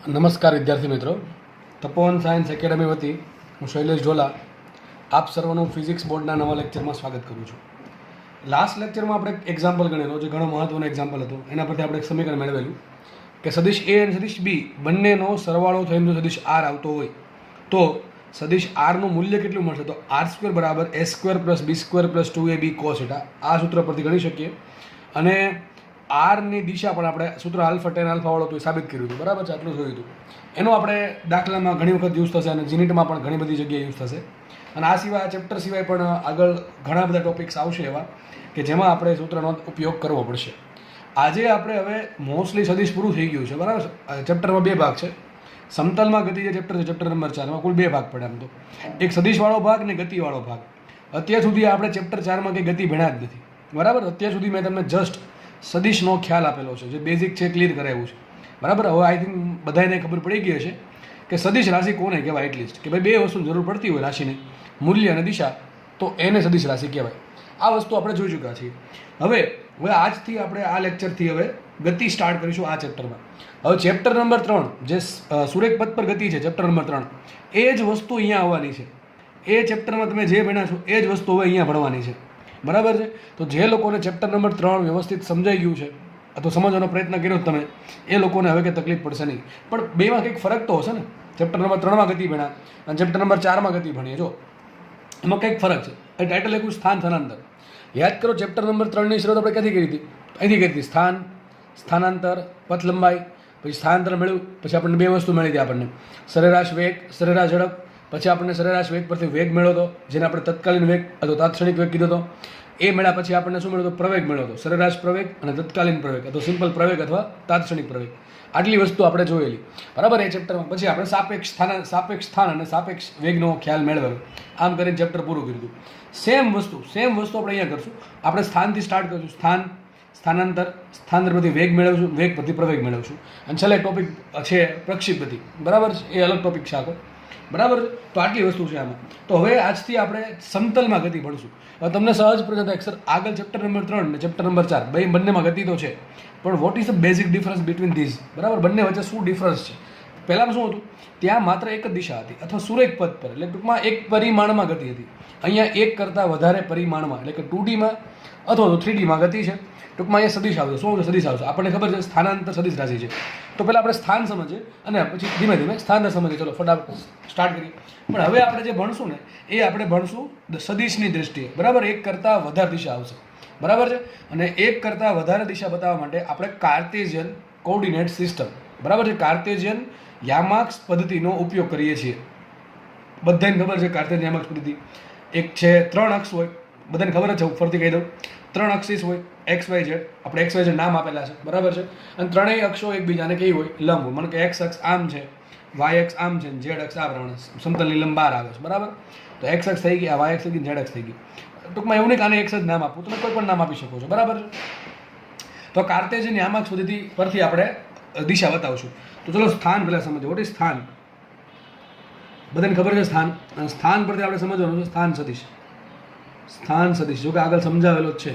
નમસ્કાર વિદ્યાર્થી મિત્રો, તપોવન સાયન્સ એકેડમી વતી હું શૈલેષ ઝોલા આપ સર્વનું ફિઝિક્સ બોર્ડના નવા લેક્ચરમાં સ્વાગત કરું છું. લાસ્ટ લેક્ચરમાં આપણે એક એક્ઝામ્પલ ગણેલો, જે ઘણો મહત્ત્વનો એક્ઝામ્પલ હતો. એના પરથી આપણે એક સમીકરણ મેળવેલું કે સદિશ એ અને સદિશ બી બંનેનો સરવાળો થઈને જો સદિશ આર આવતો હોય તો સદિશ આરનું મૂલ્ય કેટલું મળશે? તો આર સ્ક્વેર બરાબર A square plus B square plus 2ab cos theta. આ સૂત્ર પરથી ગણી શકીએ. અને આરની દિશા પણ આપણે સૂત્ર આલ્ફા ટેન આલ્ફાવાળો તો સાબિત કર્યું હતું, બરાબર છે? આટલું જોયું હતું. એનો આપણે દાખલામાં ઘણી વખત યુઝ થશે અને જીનિટમાં પણ ઘણી બધી જગ્યાએ યુઝ થશે. અને આ સિવાય આ ચેપ્ટર સિવાય પણ આગળ ઘણા બધા ટોપિક્સ આવશે એવા કે જેમાં આપણે સૂત્રનો ઉપયોગ કરવો પડશે. આજે આપણે હવે મોસ્ટલી સદિશ પૂરું થઈ ગયું છે, બરાબર છે? ચેપ્ટરમાં બે ભાગ છે. સમતલમાં ગતિ જે ચેપ્ટર છે, ચેપ્ટર નંબર 4, એમાં કુલ બે ભાગ પડે. આમ તો એક સદિશવાળો ભાગ ને ગતિવાળો ભાગ. અત્યાર સુધી આપણે ચેપ્ટર 4માં કંઈ ગતિ ભણ્યા જ નથી, બરાબર? અત્યાર સુધી મેં તમને જસ્ટ સદિશનો ખ્યાલ આપેલો છે, જે બેઝિક છે ક્લિયર કરાવ્યું છે, બરાબર? હવે આઈ થિંક બધાને ખબર પડી ગઈ હશે કે સદિશ રાશિ કોને કહેવાય. એટલીસ્ટ કે ભાઈ બે વસ્તુની જરૂર પડતી હોય રાશિને, મૂલ્ય અને દિશા, તો એને સદિશ રાશિ કહેવાય. આ વસ્તુ આપણે જોઈ ચૂક્યા છીએ. હવે આજથી આપણે આ લેક્ચરથી હવે ગતિ સ્ટાર્ટ કરીશું આ ચેપ્ટરમાં. હવે ચેપ્ટર નંબર 3 જે સુરેખ પથ પર ગતિ છે, ચેપ્ટર નંબર 3, એ જ વસ્તુ અહીંયા આવવાની છે. એ ચેપ્ટરમાં તમે જે ભણ્યા છો એ જ વસ્તુ હવે અહીંયા ભણવાની છે, બરાબર છે? તો જે લોકોને ચેપ્ટર નંબર 3 વ્યવસ્થિત સમજાઈ ગયું છે અથવા સમજવાનો પ્રયત્ન કર્યો તમે, એ લોકોને હવે કંઈ તકલીફ પડશે નહીં. પણ બેમાં કંઈક ફરક તો હશે ને? ચેપ્ટર નંબર 3માં ગતિ ભણ્યા અને ચેપ્ટર નંબર 4માં ગતિ ભણીએ, જો એમાં કંઈક ફરક છે. એ ટાઇટલ લખ્યું સ્થાન સ્થાનાંતર. યાદ કરો, ચેપ્ટર નંબર 3ની શરૂઆત આપણે ક્યાંથી કરી હતી? અહીંથી કરી હતી. સ્થાન, સ્થાનાંતર, પથ લંબાઈ, પછી સ્થાનાંતર મળ્યું, પછી આપણને બે વસ્તુ મળી હતી. આપણને સરેરાશ વેગ, સરેરાશ ઝડપ, પછી આપણને સરેરાશ વેગ પરથી વેગ મળ્યો હતો, જેને આપણે તત્કાલીન વેગ અથવા તાત્ક્ષણિક વેગ કીધો હતો. એ મળ્યા પછી આપણને શું મળ્યું હતું? પ્રવેગ મળ્યો હતો. સરેરાશ પ્રવેગ અને તત્કાલીન પ્રવેગ અથવા સિમ્પલ પ્રવેગ અથવા તાત્ક્ષણિક પ્રવેગ. આટલી વસ્તુ આપણે જોયેલી, બરાબર? એ ચેપ્ટરમાં પછી આપણે સાપેક્ષ સ્થાન અને સાપેક્ષ વેગનો ખ્યાલ મેળવેલો. આમ કરીને ચેપ્ટર પૂરું કર્યું હતું. સેમ વસ્તુ આપણે અહીંયા કરશું. આપણે સ્થાનથી સ્ટાર્ટ કરીશું. સ્થાન, સ્થાનાંતર, સ્થાનાંતર પરથી વેગ મેળવશું, વેગ પરથી પ્રવેગ મેળવશું. અને છેલ્લે ટોપિક છે પ્રક્ષિપ્ત ગતિ, બરાબર છે? એ અલગ ટોપિક છે આખો, બરાબર છે? તો આટલી વસ્તુ છે આમાં. તો હવે આજથી આપણે સમતલમાં ગતિ ભણશું. હવે તમને સહજ પ્રશ્ન થાય, સર આગળ ચેપ્ટર નંબર 3 અને ચેપ્ટર નંબર 4 બંનેમાં ગતિ તો છે, પણ what is the basic difference between these, બરાબર? બંને વચ્ચે શું ડિફરન્સ છે? પહેલામાં શું હતું? ત્યાં માત્ર એક જ દિશા હતી અથવા સુરેખ પથ પર, એટલે ટૂંકમાં એક પરિમાણમાં ગતિ હતી. અહીંયા એક કરતાં વધારે પરિમાણમાં, એટલે કે 2Dમાં અથવા તો 3Dમાં ગતિ છે. ટૂંકમાં અહીંયા સદિશ આવશે. શું સદિશ આવશે? આપણને ખબર છે સ્થાનાંતર સદિશ રાશિ છે. તો પહેલાં આપણે સ્થાન સમજીએ અને પછી ધીમે ધીમે સ્થાનાંતર સમજીએ. ચલો ફટાફટ સ્ટાર્ટ કરીએ. પણ હવે આપણે જે ભણશું ને એ આપણે ભણશું સદિશની દ્રષ્ટિએ, બરાબર? એક કરતાં વધારે દિશા આવશે, બરાબર છે? અને એક કરતાં વધારે દિશા બતાવવા માટે આપણે કાર્ટેશિયન કોઓર્ડિનેટ સિસ્ટમ, બરાબર છે, કાર્ટેશિયન યામાક્સ પદ્ધતિનો ઉપયોગ કરીએ છીએ. બધાને ખબર છે કાર્ટેશિયન યામાક્સ પદ્ધતિ. એક છે 3 અક્ષ હોય, બધાને ખબર જ છે, હું ફરીથી કહી દઉં. 3 અક્ષિસ હોય, એક્સ વાય ઝેડ. આપણે એક્સ વાય ઝેડ નામ આપેલા છે, બરાબર છે? અને ત્રણેય અક્ષો એકબીજાને કેવી હોય? લંબ હોય. મને કે એક્સ અક્ષ આમ છે, વાય અક્ષ આમ છે, ઝેડ અક્ષ આ પ્રમાણે સમતલની લંબ બહાર આવે છે, બરાબર? તો એક્સ અક્ષ થઈ ગઈ, આ વાય અક્ષ થઈ ગઈ, ઝેડ અક્ષ થઈ ગઈ. ટૂંકમાં એવું નહીં કે આને એક્સ જ નામ આપવું, તમે કોઈ પણ નામ આપી શકો છો, બરાબર છે? તો કાર્ટેશિયન યામાક્સ પદ્ધતિ પરથી આપણે દિશા બતાવશું. તો ચલો સ્થાન પહેલાં સમજો. વોટ ઇઝ સ્થાન? બધાને ખબર છે સ્થાન. અને સ્થાન પરથી આપણે સમજવાનું છે સ્થાન સદિશ. સ્થાન સદિશ જો કે આગળ સમજાવેલો જ છે,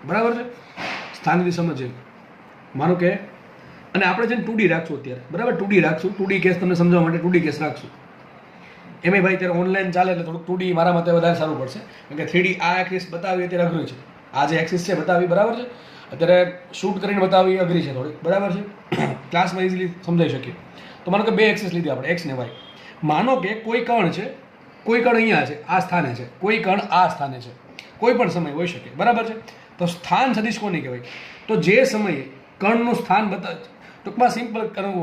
બરાબર છે? સ્થાનથી સમજીએ. માનો કે અને આપણે છે ને 2D રાખશું અત્યારે, બરાબર? 2D રાખશું. 2D કેસ તમને સમજવા માટે 2D કેસ રાખશું. એમાં ભાઈ અત્યારે ઓનલાઈન ચાલે એટલે થોડુંક 2D મારા મતે વધારે સારું પડશે, કારણ કે 3D આ એક્સિસ બતાવી અત્યારે અઘરું છે. આ જે એક્સિસ છે બતાવી, બરાબર છે, અત્યારે શૂટ કરીને બતાવી અઘરી છે થોડી, બરાબર છે? ક્લાસમાં ઇઝીલી સમજાઈ શકીએ. તો માનો કે બે એક્સિસ લીધી આપણે, એક્સ ને વાય. માનો કે કોઈ કણ છે, કોઈ કણ અહીંયા છે, આ સ્થાને છે, કોઈ કણ આ સ્થાને છે, કોઈ પણ સમય હોઈ શકે, બરાબર છે? તો સ્થાન સદિશ કોને કહેવાય? તો જે સમયે કણનું સ્થાન ટૂંકમાં સિમ્પલ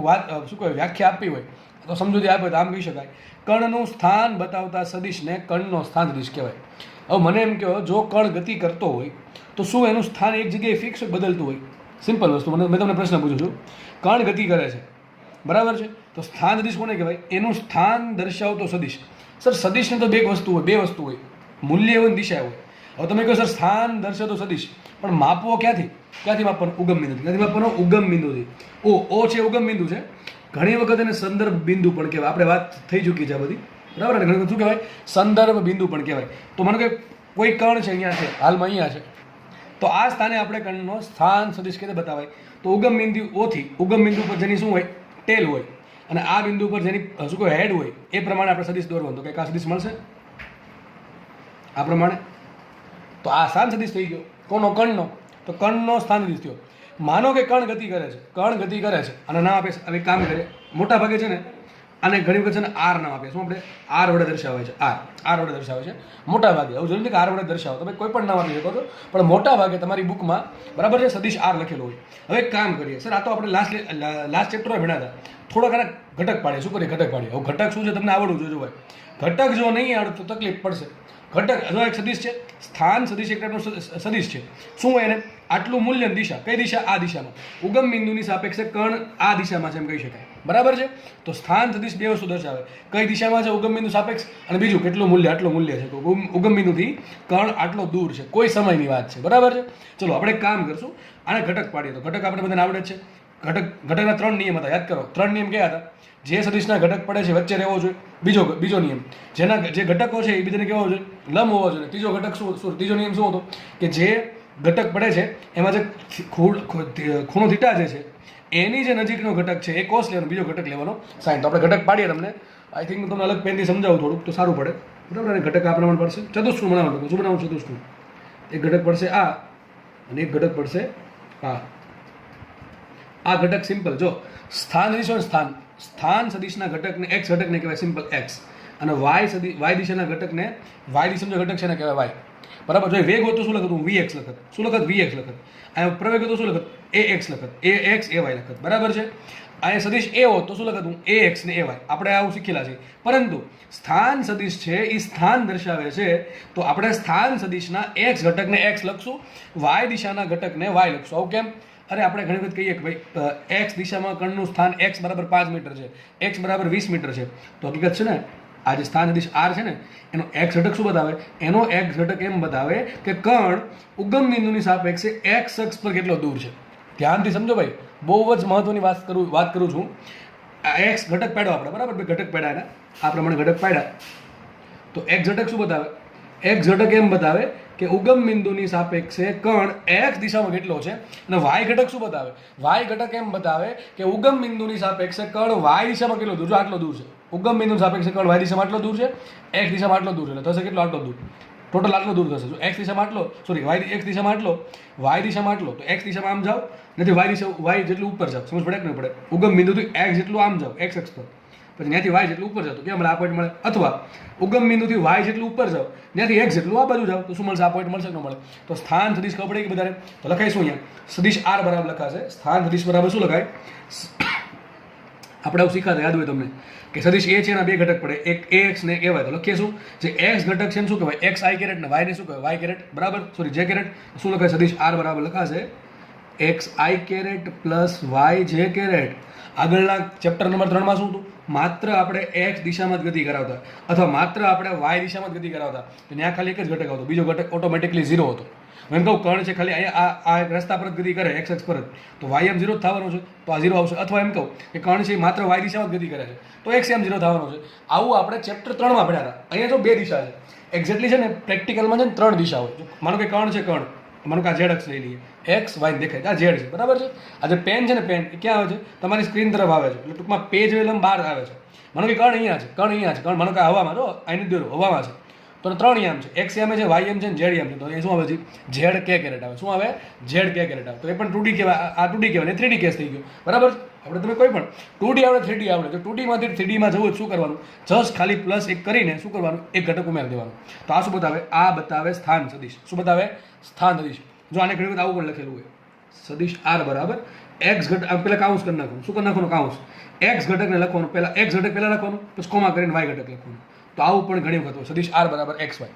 વાત શું કહેવાય, વ્યાખ્યા આપવી હોય તો સમજૂતી આપે તો આમ કહી શકાય, કણનું સ્થાન બતાવતા સદિશને કણનો સ્થાન સદિશ કહેવાય. હવે મને એમ કહો, જો કણ ગતિ કરતો હોય તો શું એનું સ્થાન એક જગ્યાએ ફિક્સ બદલતું હોય? સિમ્પલ વસ્તુ. મેં તમને પ્રશ્ન પૂછું છું, કણ ગતિ કરે છે, બરાબર છે? તો સ્થાન સદિશ કોને કહેવાય? એનું સ્થાન દર્શાવતો સદિશ. સર સદિશને તો બે વસ્તુ હોય, મૂલ્ય હોય, દિશા હોય. હવે તમે કહો સર સ્થાન દર્શાવતો સદિશ, પણ માપવો ક્યાંથી માપવાનો? ઉગમ બિંદુથી. ક્યાંથી માપવાનો? ઉગમ બિંદુથી. ઓ છે ઉગમ બિંદુ છે. ઘણી વખત એને સંદર્ભ બિંદુ પણ કહેવાય. આપણે વાત થઈ ચૂકી છે આ બધી, બરાબર? ઘણી વખત શું કહેવાય? સંદર્ભ બિંદુ પણ કહેવાય. તો માનો કે કોઈ કણ છે, અહીંયા છે, હાલમાં અહીંયા છે, તો આ સ્થાને આપણે કણનો સ્થાન સદિશ કેવી રીતે બતાવાય? તો ઉગમ બિંદુ ઓથી ઉગમ બિંદુ પર જેની શું હોય? ટેલ હોય અને આ બિંદુ પર જેની શું કહે હેડ હોય એ પ્રમાણે આપણે સદિશ દોરવાનું. તો કંઈક આ સદિશ મળશે આ પ્રમાણે. તો આ સ્થાન સદિશ થઈ ગયો. કોનો? કણનો. તો કણનો સ્થાન સદિશ થયો. માનો કે કણ ગતિ કરે છે, કણ ગતિ કરે છે અને નામ આપે હવે કામ કરે મોટા ભાગે છે ને આને ઘણી વખત છે ને આર નામ આપે. શું આપણે આર વડે દર્શાવે છે, આર વડે દર્શાવે છે મોટા ભાગે. એવું જરૂર નથી કે આર વડે દર્શાવો, તમે કોઈ પણ નામ આપી શકો છો, પણ મોટા ભાગે તમારી બુકમાં બરાબર છે સદિશ આર લખેલો હોય. હવે એક કામ કરીએ સર, આ તો આપણે લાસ્ટ ચેપ્ટરમાં ભણ્યા હતા. થોડા ઘણા ઘટક પાડીએ. શું કરીએ? ઘટક પાડીએ. હવે ઘટક શું છે તમને આવડવું જોઈએ. ભાઈ ઘટક જો નહીં આવડે તો તકલીફ પડશે. ઘટક જો એક સદિશ છે, સ્થાન સદિશ એક ટાઈપનો સદિશ છે. શું હોય એને? આટલું મૂલ્ય દિશા. કઈ દિશા? આ દિશામાં. ઉગમ બિંદુની સાપેક્ષે કણ આ દિશામાં છે એમ કહી શકાય. બરાબર છે. તો સ્થાન સદિશ બે વસ્તુ દર્શાવે. કઈ દિશામાં છે ઉગમ બિંદુ સાપેક્ષ, અને બીજું કેટલું મૂલ્ય, આટલું મૂલ્ય છે. તો ઉગમ બિંદુથી કણ આટલો દૂર છે, કોઈ સમયની વાત છે. બરાબર છે. ચલો આપણે એક કામ કરશું, આને ઘટક પાડીએ. તો ઘટક આપણે બધાને આવડે જ છે. ઘટકના 3 નિયમ હતા, યાદ કરો. 3 નિયમ કયા હતા? જે સદિશના ઘટક પડે છે વચ્ચે રહેવો જોઈએ. બીજો નિયમ, જે ઘટકો છે એ બીજાને કેવો જોઈએ? લંબ હોવો જોઈએ. ત્રીજો ઘટક ત્રીજો નિયમ શું હતો? કે જે ઘટક પડે છે એમાં જે ખૂણો થીટા જે છે એની જે નજીકનો ઘટક છે એ કોસ લેવાનો, બીજો ઘટક લેવાનો સાઈન. તો આપણે ઘટક પાડીએ. તમને આઈ થિંક હું તમને અલગ પેનથી સમજાવું થોડુંક તો સારું પડે. બરાબર. અને ઘટક આ પ્રમાણે પડશે. ચતુષ્કોણ બનાવવાનું. શું બનાવવાનું? ચતુષ્કોણ. એક ઘટક પડશે આ અને એક ઘટક પડશે આ ઘટક સિમ્પલ. જો સ્થાન સદિશ સ્થાન સદિશના ઘટકને એક્સ ઘટકને કહેવાય સિમ્પલ એક્સ, અને વાય દિશાના ઘટકને વાય દિશાનો ઘટક છે ને કહેવાય વાય. બરાબર. જો વેગ હોય તો શું લખત? હું વીએક્સ લખત. શું લખત? વીએક્સ લખત. આ પ્રવેગ હતો શું લખત? એ એક્સ લખત. એ એક્સ એ વાય લખત. બરાબર છે. આ સદિશ એ હોત તો શું લખત? હું એ એક્સ ને એ વાય. આપણે આવું શીખેલા છે. પરંતુ સ્થાન સદિશ છે એ સ્થાન દર્શાવે છે, તો આપણે સ્થાન સદિશના એક્સ ઘટકને એક્સ લખશું, વાય દિશાના ઘટકને વાય લખશું. આવું કેમ? અરે આપણે ઘણી વખત કહીએ કે ભાઈ એક્સ દિશામાં કણનું સ્થાન એક્સ બરાબર 5 મીટર છે, એક્સ બરાબર 20 મીટર છે. તો હકીકત છે ને આ જે સ્થાન સદિશ આર છે ને એનો એક્સ ઘટક શું બતાવે? એનો એક્સ ઘટક એમ બતાવે કે કણ ઉગમ બિંદુની સાપેક્ષે એક્સ અક્ષ પર કેટલો દૂર છે. ધ્યાનથી સમજો ભાઈ, બહુ જ મહત્વની વાત કરું છું. આ એક્સ ઘટક પાડ્યો આપણે. બરાબર. બે ઘટક પાડ્યા એના આ પ્રમાણે ઘટક પાડ્યા. તો એક્સ ઘટક શું બતાવે? એક્સ ઘટક એમ બતાવે કે ઉગમ બિંદુની સાપેક્ષે કણ એક્સ દિશામાં કેટલો છે. અને વાય ઘટક શું બતાવે? વાય ઘટક એમ બતાવે કે ઉગમ બિંદુની સાપેક્ષે કણ વાય દિશામાં કેટલો દૂર છે. આટલો દૂર છે. ઉગમ બિંદુની સાપેક્ષે કણ વાય દિશામાં આટલો દૂર છે, એક્સ દિશામાં આટલો દૂર છે. એટલે થશે કેટલો? આટલો દૂર. ટોટલ આટલો દૂર થશે. જો એક્સ દિશામાં આટલો, સોરી વાય એક્સ દિશામાં આટલો, વાય દિશામાં આટલો, તો એક્સ દિશામાં આમ જાઓ, નથી વાય જેટલું ઉપર જાઓ. સમજ પડે કે નહીં પડે? ઉગમ બિંદુથી એક્સ જેટલું આમ જાઓ, એક્સ અક્ષ પર, પછી ત્યાંથી વાય જેટલું ઉપર જાઓ તો ક્યાં મળે? આ પોઈન્ટ મળે. અથવા ઉગમ બિંદુથી વાય જેટલું ઉપર જાઓ, ત્યાંથી એક્સ જેટલું આ બાજુ જાઓ તો શું મળશે? આ પોઈન્ટ મળશે કે ન મળે? તો સ્થાન સદિશ ખબર પડે કે બધાને? તો લખાઈશું અહીંયા સદિશ આર બરાબર લખાશે. સ્થાન સદિશ બરાબર શું લખાય? આપણે આવું શીખાતા યાદ હોય તમને કે સદિશ એ છે એના બે ઘટક પડે, એક એ એક્સ ને એ વાય. તો લખીએ શું? જે એક્સ ઘટક છે એને શું કહેવાય? એક્સ આઈ કેરેટ ને વાય ને શું કહેવાય? Y caret. બરાબર. Sorry j caret. શું લખાય? સદિશ આર બરાબર લખાશે x i caret plus y j caret. આગળના ચેપ્ટર નંબર 3માં શું હતું? માત્ર આપણે એક્સ દિશામાં જ ગતિ કરાવતા, અથવા માત્ર આપણે વાય દિશામાં જ ગતિ કરાવતા, તો ત્યાં ખાલી એક જ ઘટક આવતો, બીજો ઘટક ઓટોમેટિકલી 0 હતો. એમ કહું કર્ણ છે ખાલી અહીંયા આ રસ્તા પર જ ગતિ કરે એક્સ એક્સ પર જ, તો વાય એમ 0 જ થવાનો છે, તો આ 0 આવશે. અથવા એમ કહું કે કર્ણ છે માત્ર વાય દિશામાં જ ગતિ કરે છે, તો એક્સ એમ 0 થવાનો છે. આવું આપણે ચેપ્ટર 3માં ભણ્યા હતા. અહીંયા તો 2 દિશા છે. એક્ઝેક્ટલી છે ને પ્રેક્ટિકલમાં છે ને 3 દિશા હોય. માનો કે કર્ણ છે, કર્ણ માનો કે આ ઝેડ અક્ષ લઈ લઈએ, એક્સ વાય દેખાય, આ ઝેડ છે. બરાબર છે. આ જે પેન છે ને પેન એ ક્યાં આવે છે? તમારી સ્ક્રીન તરફ આવે છે. એટલે ટૂંકમાં પેજ વેલમ બહાર આવે છે. માનો કે કર્ણ અહીંયા છે, કર્ણ અહીંયા છે, કર્ણ માનો કે હવામાં, જો અહીં દોરો હવામાં છે, તો 3 એમ છે, એક્સ એમ છે, વાય એમ છે ને ઝેડ એમ છે. તો એ શું આવે છે? ઝેડ કે કેરેટ આવે. શું આવે? ઝેડ કે કેરેટ આવે. તો એ પણ 2D કહેવાય, આ 2D કહેવાય ને 3D કેસ થઈ ગયો. બરાબર. આપણે તમે કોઈ પણ 2D આવડે 3D આવડે, જો 2D માંથી 3D માં જવું શું કરવાનું? જસ્ટ ખાલી પ્લસ એક કરીને શું કરવાનું? એક ઘટક ઉમેરી દેવાનું. તો આ શું બતાવે? આ બતાવે સ્થાન સદિશ. શું બતાવે? સ્થાન સદિશ. જો આને ઘણી વખત આવું પણ લખેલું હોય, સદિશ આર બરાબર એક્સ ઘટક. પહેલા કાઉન્સ કરી નાખવાનું. શું કરી નાખવાનું? કાઉન્સ. એક્સ ઘટકને લખવાનું, પહેલા એક્સ ઘટક પહેલા લખવાનું, પછી કોમા કરીને વાય ઘટક લખવાનું. તો આવું પણ ઘણી વખત હોય, સદિશ આર બરાબર એક્સ વાય.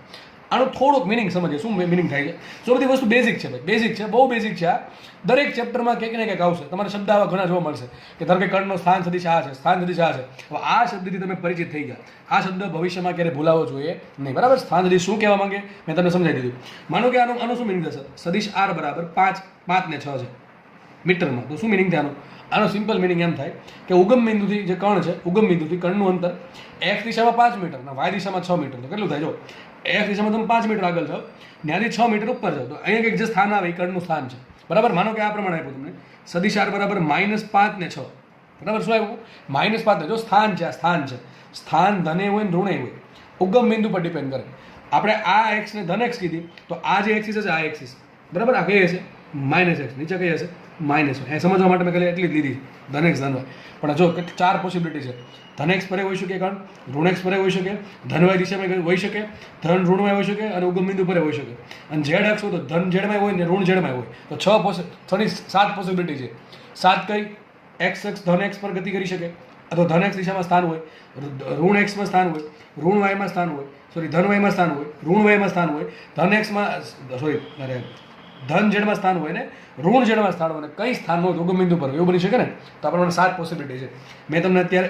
આનો થોડોક મિનિંગ સમજીએ, શું મિનિંગ થાય છે. જો બધી વસ્તુ બેઝિક છે ભાઈ, બેઝિક છે, બહુ બેઝિક છે. આ દરેક ચેપ્ટરમાં કંઈક ને કંઈક આવશે. તમારે શબ્દ આવા ઘણા જોવા મળશે કે ધારો કે કર્ણનો સ્થાન સદિશ આ છે, સ્થાન સદિશ આ છે. હવે આ શબ્દથી તમે પરિચિત થઈ ગયા. આ શબ્દ ભવિષ્યમાં ક્યારે ભૂલાવો જોઈએ નહીં. બરાબર. સ્થાન સદિશ શું કહેવા માંગે મેં તમને સમજાવી દીધું. માનો કે આનો શું મિનિંગ થશે? સદિશ આર બરાબર 5 ને 6 છે મીટરમાં. તો શું મિનિંગ થાય આનો? આનો સિમ્પલ મિનિંગ એમ થાય કે ઉગમ બિંદુથી જે કર્ણ છે, ઉગમ બિંદુથી કર્ણનું અંતર એક્સ દિશામાં 5 મીટર અને વાય દિશામાં 6 મીટર. તો કેટલું થાય? જો એક્સ દિશામાં તમે 5 મીટર આગળ જાઓ, ત્યાંથી 6 મીટર ઉપર જાઓ, તો અહીંયા કંઈક જે સ્થાન આવે એ કર્ણનું સ્થાન છે. બરાબર. માનો કે આ પ્રમાણે આપ્યું તમને સદિશ આર બરાબર -5 ને 6. બરાબર. શું આવ્યું? -5. જો સ્થાન છે, આ સ્થાન છે, સ્થાન ધને હોય ને ઋણે હોય, ઉગમ બિંદુ પર ડિપેન્ડ કરે. આપણે આ એક્સને ધન એક્સ કીધી, તો આ જે એક્સિસ હશે, આ એક્સિસ બરાબર, આ કઈ હશે? -x. નીચે કઈ હશે? -y. એ સમજવા માટે મેં ખાલી એટલી જ લીધી, ધન એક્સ ધન વાય. પણ જો 4 પોસિબિલિટી છે. ધન એક્સ પરે હોઈ શકે, કણ ઋણ એક્સ પરે હોઈ શકે, ધન વાય દિશામાં હોઈ શકે, ધન ઋણ વાય હોઈ શકે, અને ઉગમ બિંદુ પરે હોઈ શકે. અને ઝેડ અક્ષ હોય તો ધન ઝેડમાં હોય ને ઋણ ઝેડમાં હોય. તો 7 પોસિબિલિટી છે. 7 કઈ? એક્સ એક્સ ધન એક્સ પર ગતિ કરી શકે, અથવા ધન એક્સ દિશામાં સ્થાન હોય, ઋણ એક્સમાં સ્થાન હોય, ઋણ વાયમાં સ્થાન હોય, ધન વાયમાં સ્થાન હોય, ઋણ વાયમાં સ્થાન હોય, ધન એક્સમાં ધન ઝેડમાં સ્થાન હોય ને ઋણ ઝેડમાં સ્થાન હોય ને કઈ સ્થાન હોય ઉગમ બિંદુ પર એવું બની શકે ને. તો આપણે 7 પોસિબિલિટી છે. મેં તમને અત્યારે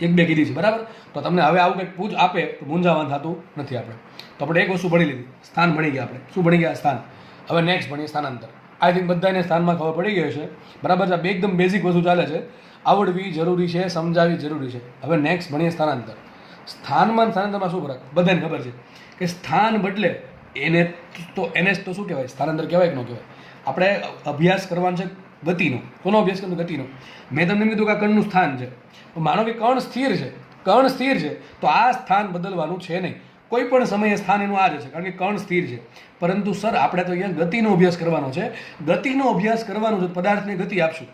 1-2 કીધી છે બરાબર. તો તમને હવે આવું કંઈક પૂછ આપે તો મૂંઝાવાનું થતું નથી આપણે. તો આપણે એક વસ્તુ ભણી લીધી, સ્થાન ભણી ગયા આપણે. શું ભણી ગયા? સ્થાન. હવે નેક્સ્ટ ભણીએ સ્થાનાંતર. આઈ થિંક બધાને સ્થાનમાં ખબર પડી ગઈ છે બરાબર. આ બે એકદમ બેઝિક વસ્તુ ચાલે છે, આવડવી જરૂરી છે, સમજાવવી જરૂરી છે. હવે નેક્સ્ટ ભણીએ સ્થાનાંતર. સ્થાનમાં સ્થાનાંતરમાં શું ફરક? બધાને ખબર છે કે સ્થાન બદલે એને તો શું કહેવાય? સ્થાનાંતર કહેવાય કે ન કહેવાય? આપણે અભ્યાસ કરવાનો છે ગતિનો. કોનો અભ્યાસ કરવાનો? ગતિનો. મેં તમને કીધું કે આ કણનું સ્થાન છે. માનો કે કણ સ્થિર છે, કણ સ્થિર છે, તો આ સ્થાન બદલવાનું છે નહીં. કોઈ પણ સમયે સ્થાન એનું આ જ છે, કારણ કે કણ સ્થિર છે. પરંતુ સર આપણે તો અહીંયા ગતિનો અભ્યાસ કરવાનો છે. ગતિનો અભ્યાસ કરવાનો છે, પદાર્થને ગતિ આપશું.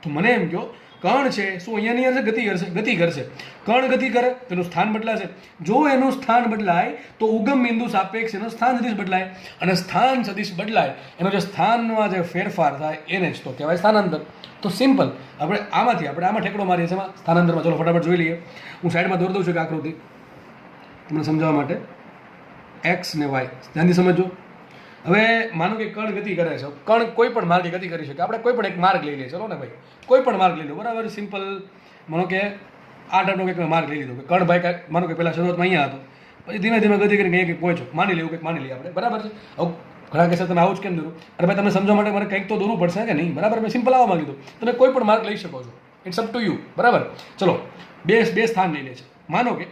તો મને એમ કહો, કણ છે શું અહીંયાની અંદર ગતિ કરશે. કણ ગતિ કરે તો એનું સ્થાન બદલાશે. જો એનું સ્થાન બદલાય તો ઉગમ બિંદુ સાપેક્ષ એનો સ્થાન સદિશ બદલાય, અને સ્થાન સદિશ બદલાય એનો જે સ્થાનમાં જે ફેરફાર થાય એને જ તો કહેવાય સ્થાનાંતર. તો સિમ્પલ. આપણે આમાં ઠેકડો મારીએ છીએ સ્થાનાંતરમાં. ચલો ફટાફટ જોઈ લઈએ. હું સાઈડમાં દોરી દઉં છું કે આકૃતિ તમને સમજાવવા માટે. એક્સ ને વાય ધ્યાનથી સમજો. હવે માનો કે કણ ગતિ કરે છે, કણ કોઈ પણ માર્ગે ગતિ કરી શકે. આપણે કોઈ પણ એક માર્ગ લઈ લઈએ, ચલો ને ભાઈ, કોઈ પણ માર્ગ લઈ લો બરાબર. સિમ્પલ. માનો કે આ ટાઈપનો કંઈક માર્ગ લઈ લીધો કે કણ ભાઈ માનો કે પહેલાં શરૂઆતમાં અહીંયા હતો, પછી ધીમે ધીમે ગતિ કરીને કંઈક પહોંચ્યો. માની લેવું કંઈક માની લઈએ આપણે બરાબર છે. હવે ઘણા કહેશે તમે આવું જ કેમ દોરું? અરે ભાઈ તમને સમજવા માટે મારે કંઈક તો દોરવું પડશે કે નહીં બરાબર. મેં સિમ્પલ આવવા માંગી દઉં. તમે કોઈ પણ માર્ગ લઈ શકો છો, ઇટ્સ અપ ટુ યુ બરાબર. ચલો બે સ્થાન લઈ લે છે. માનો કે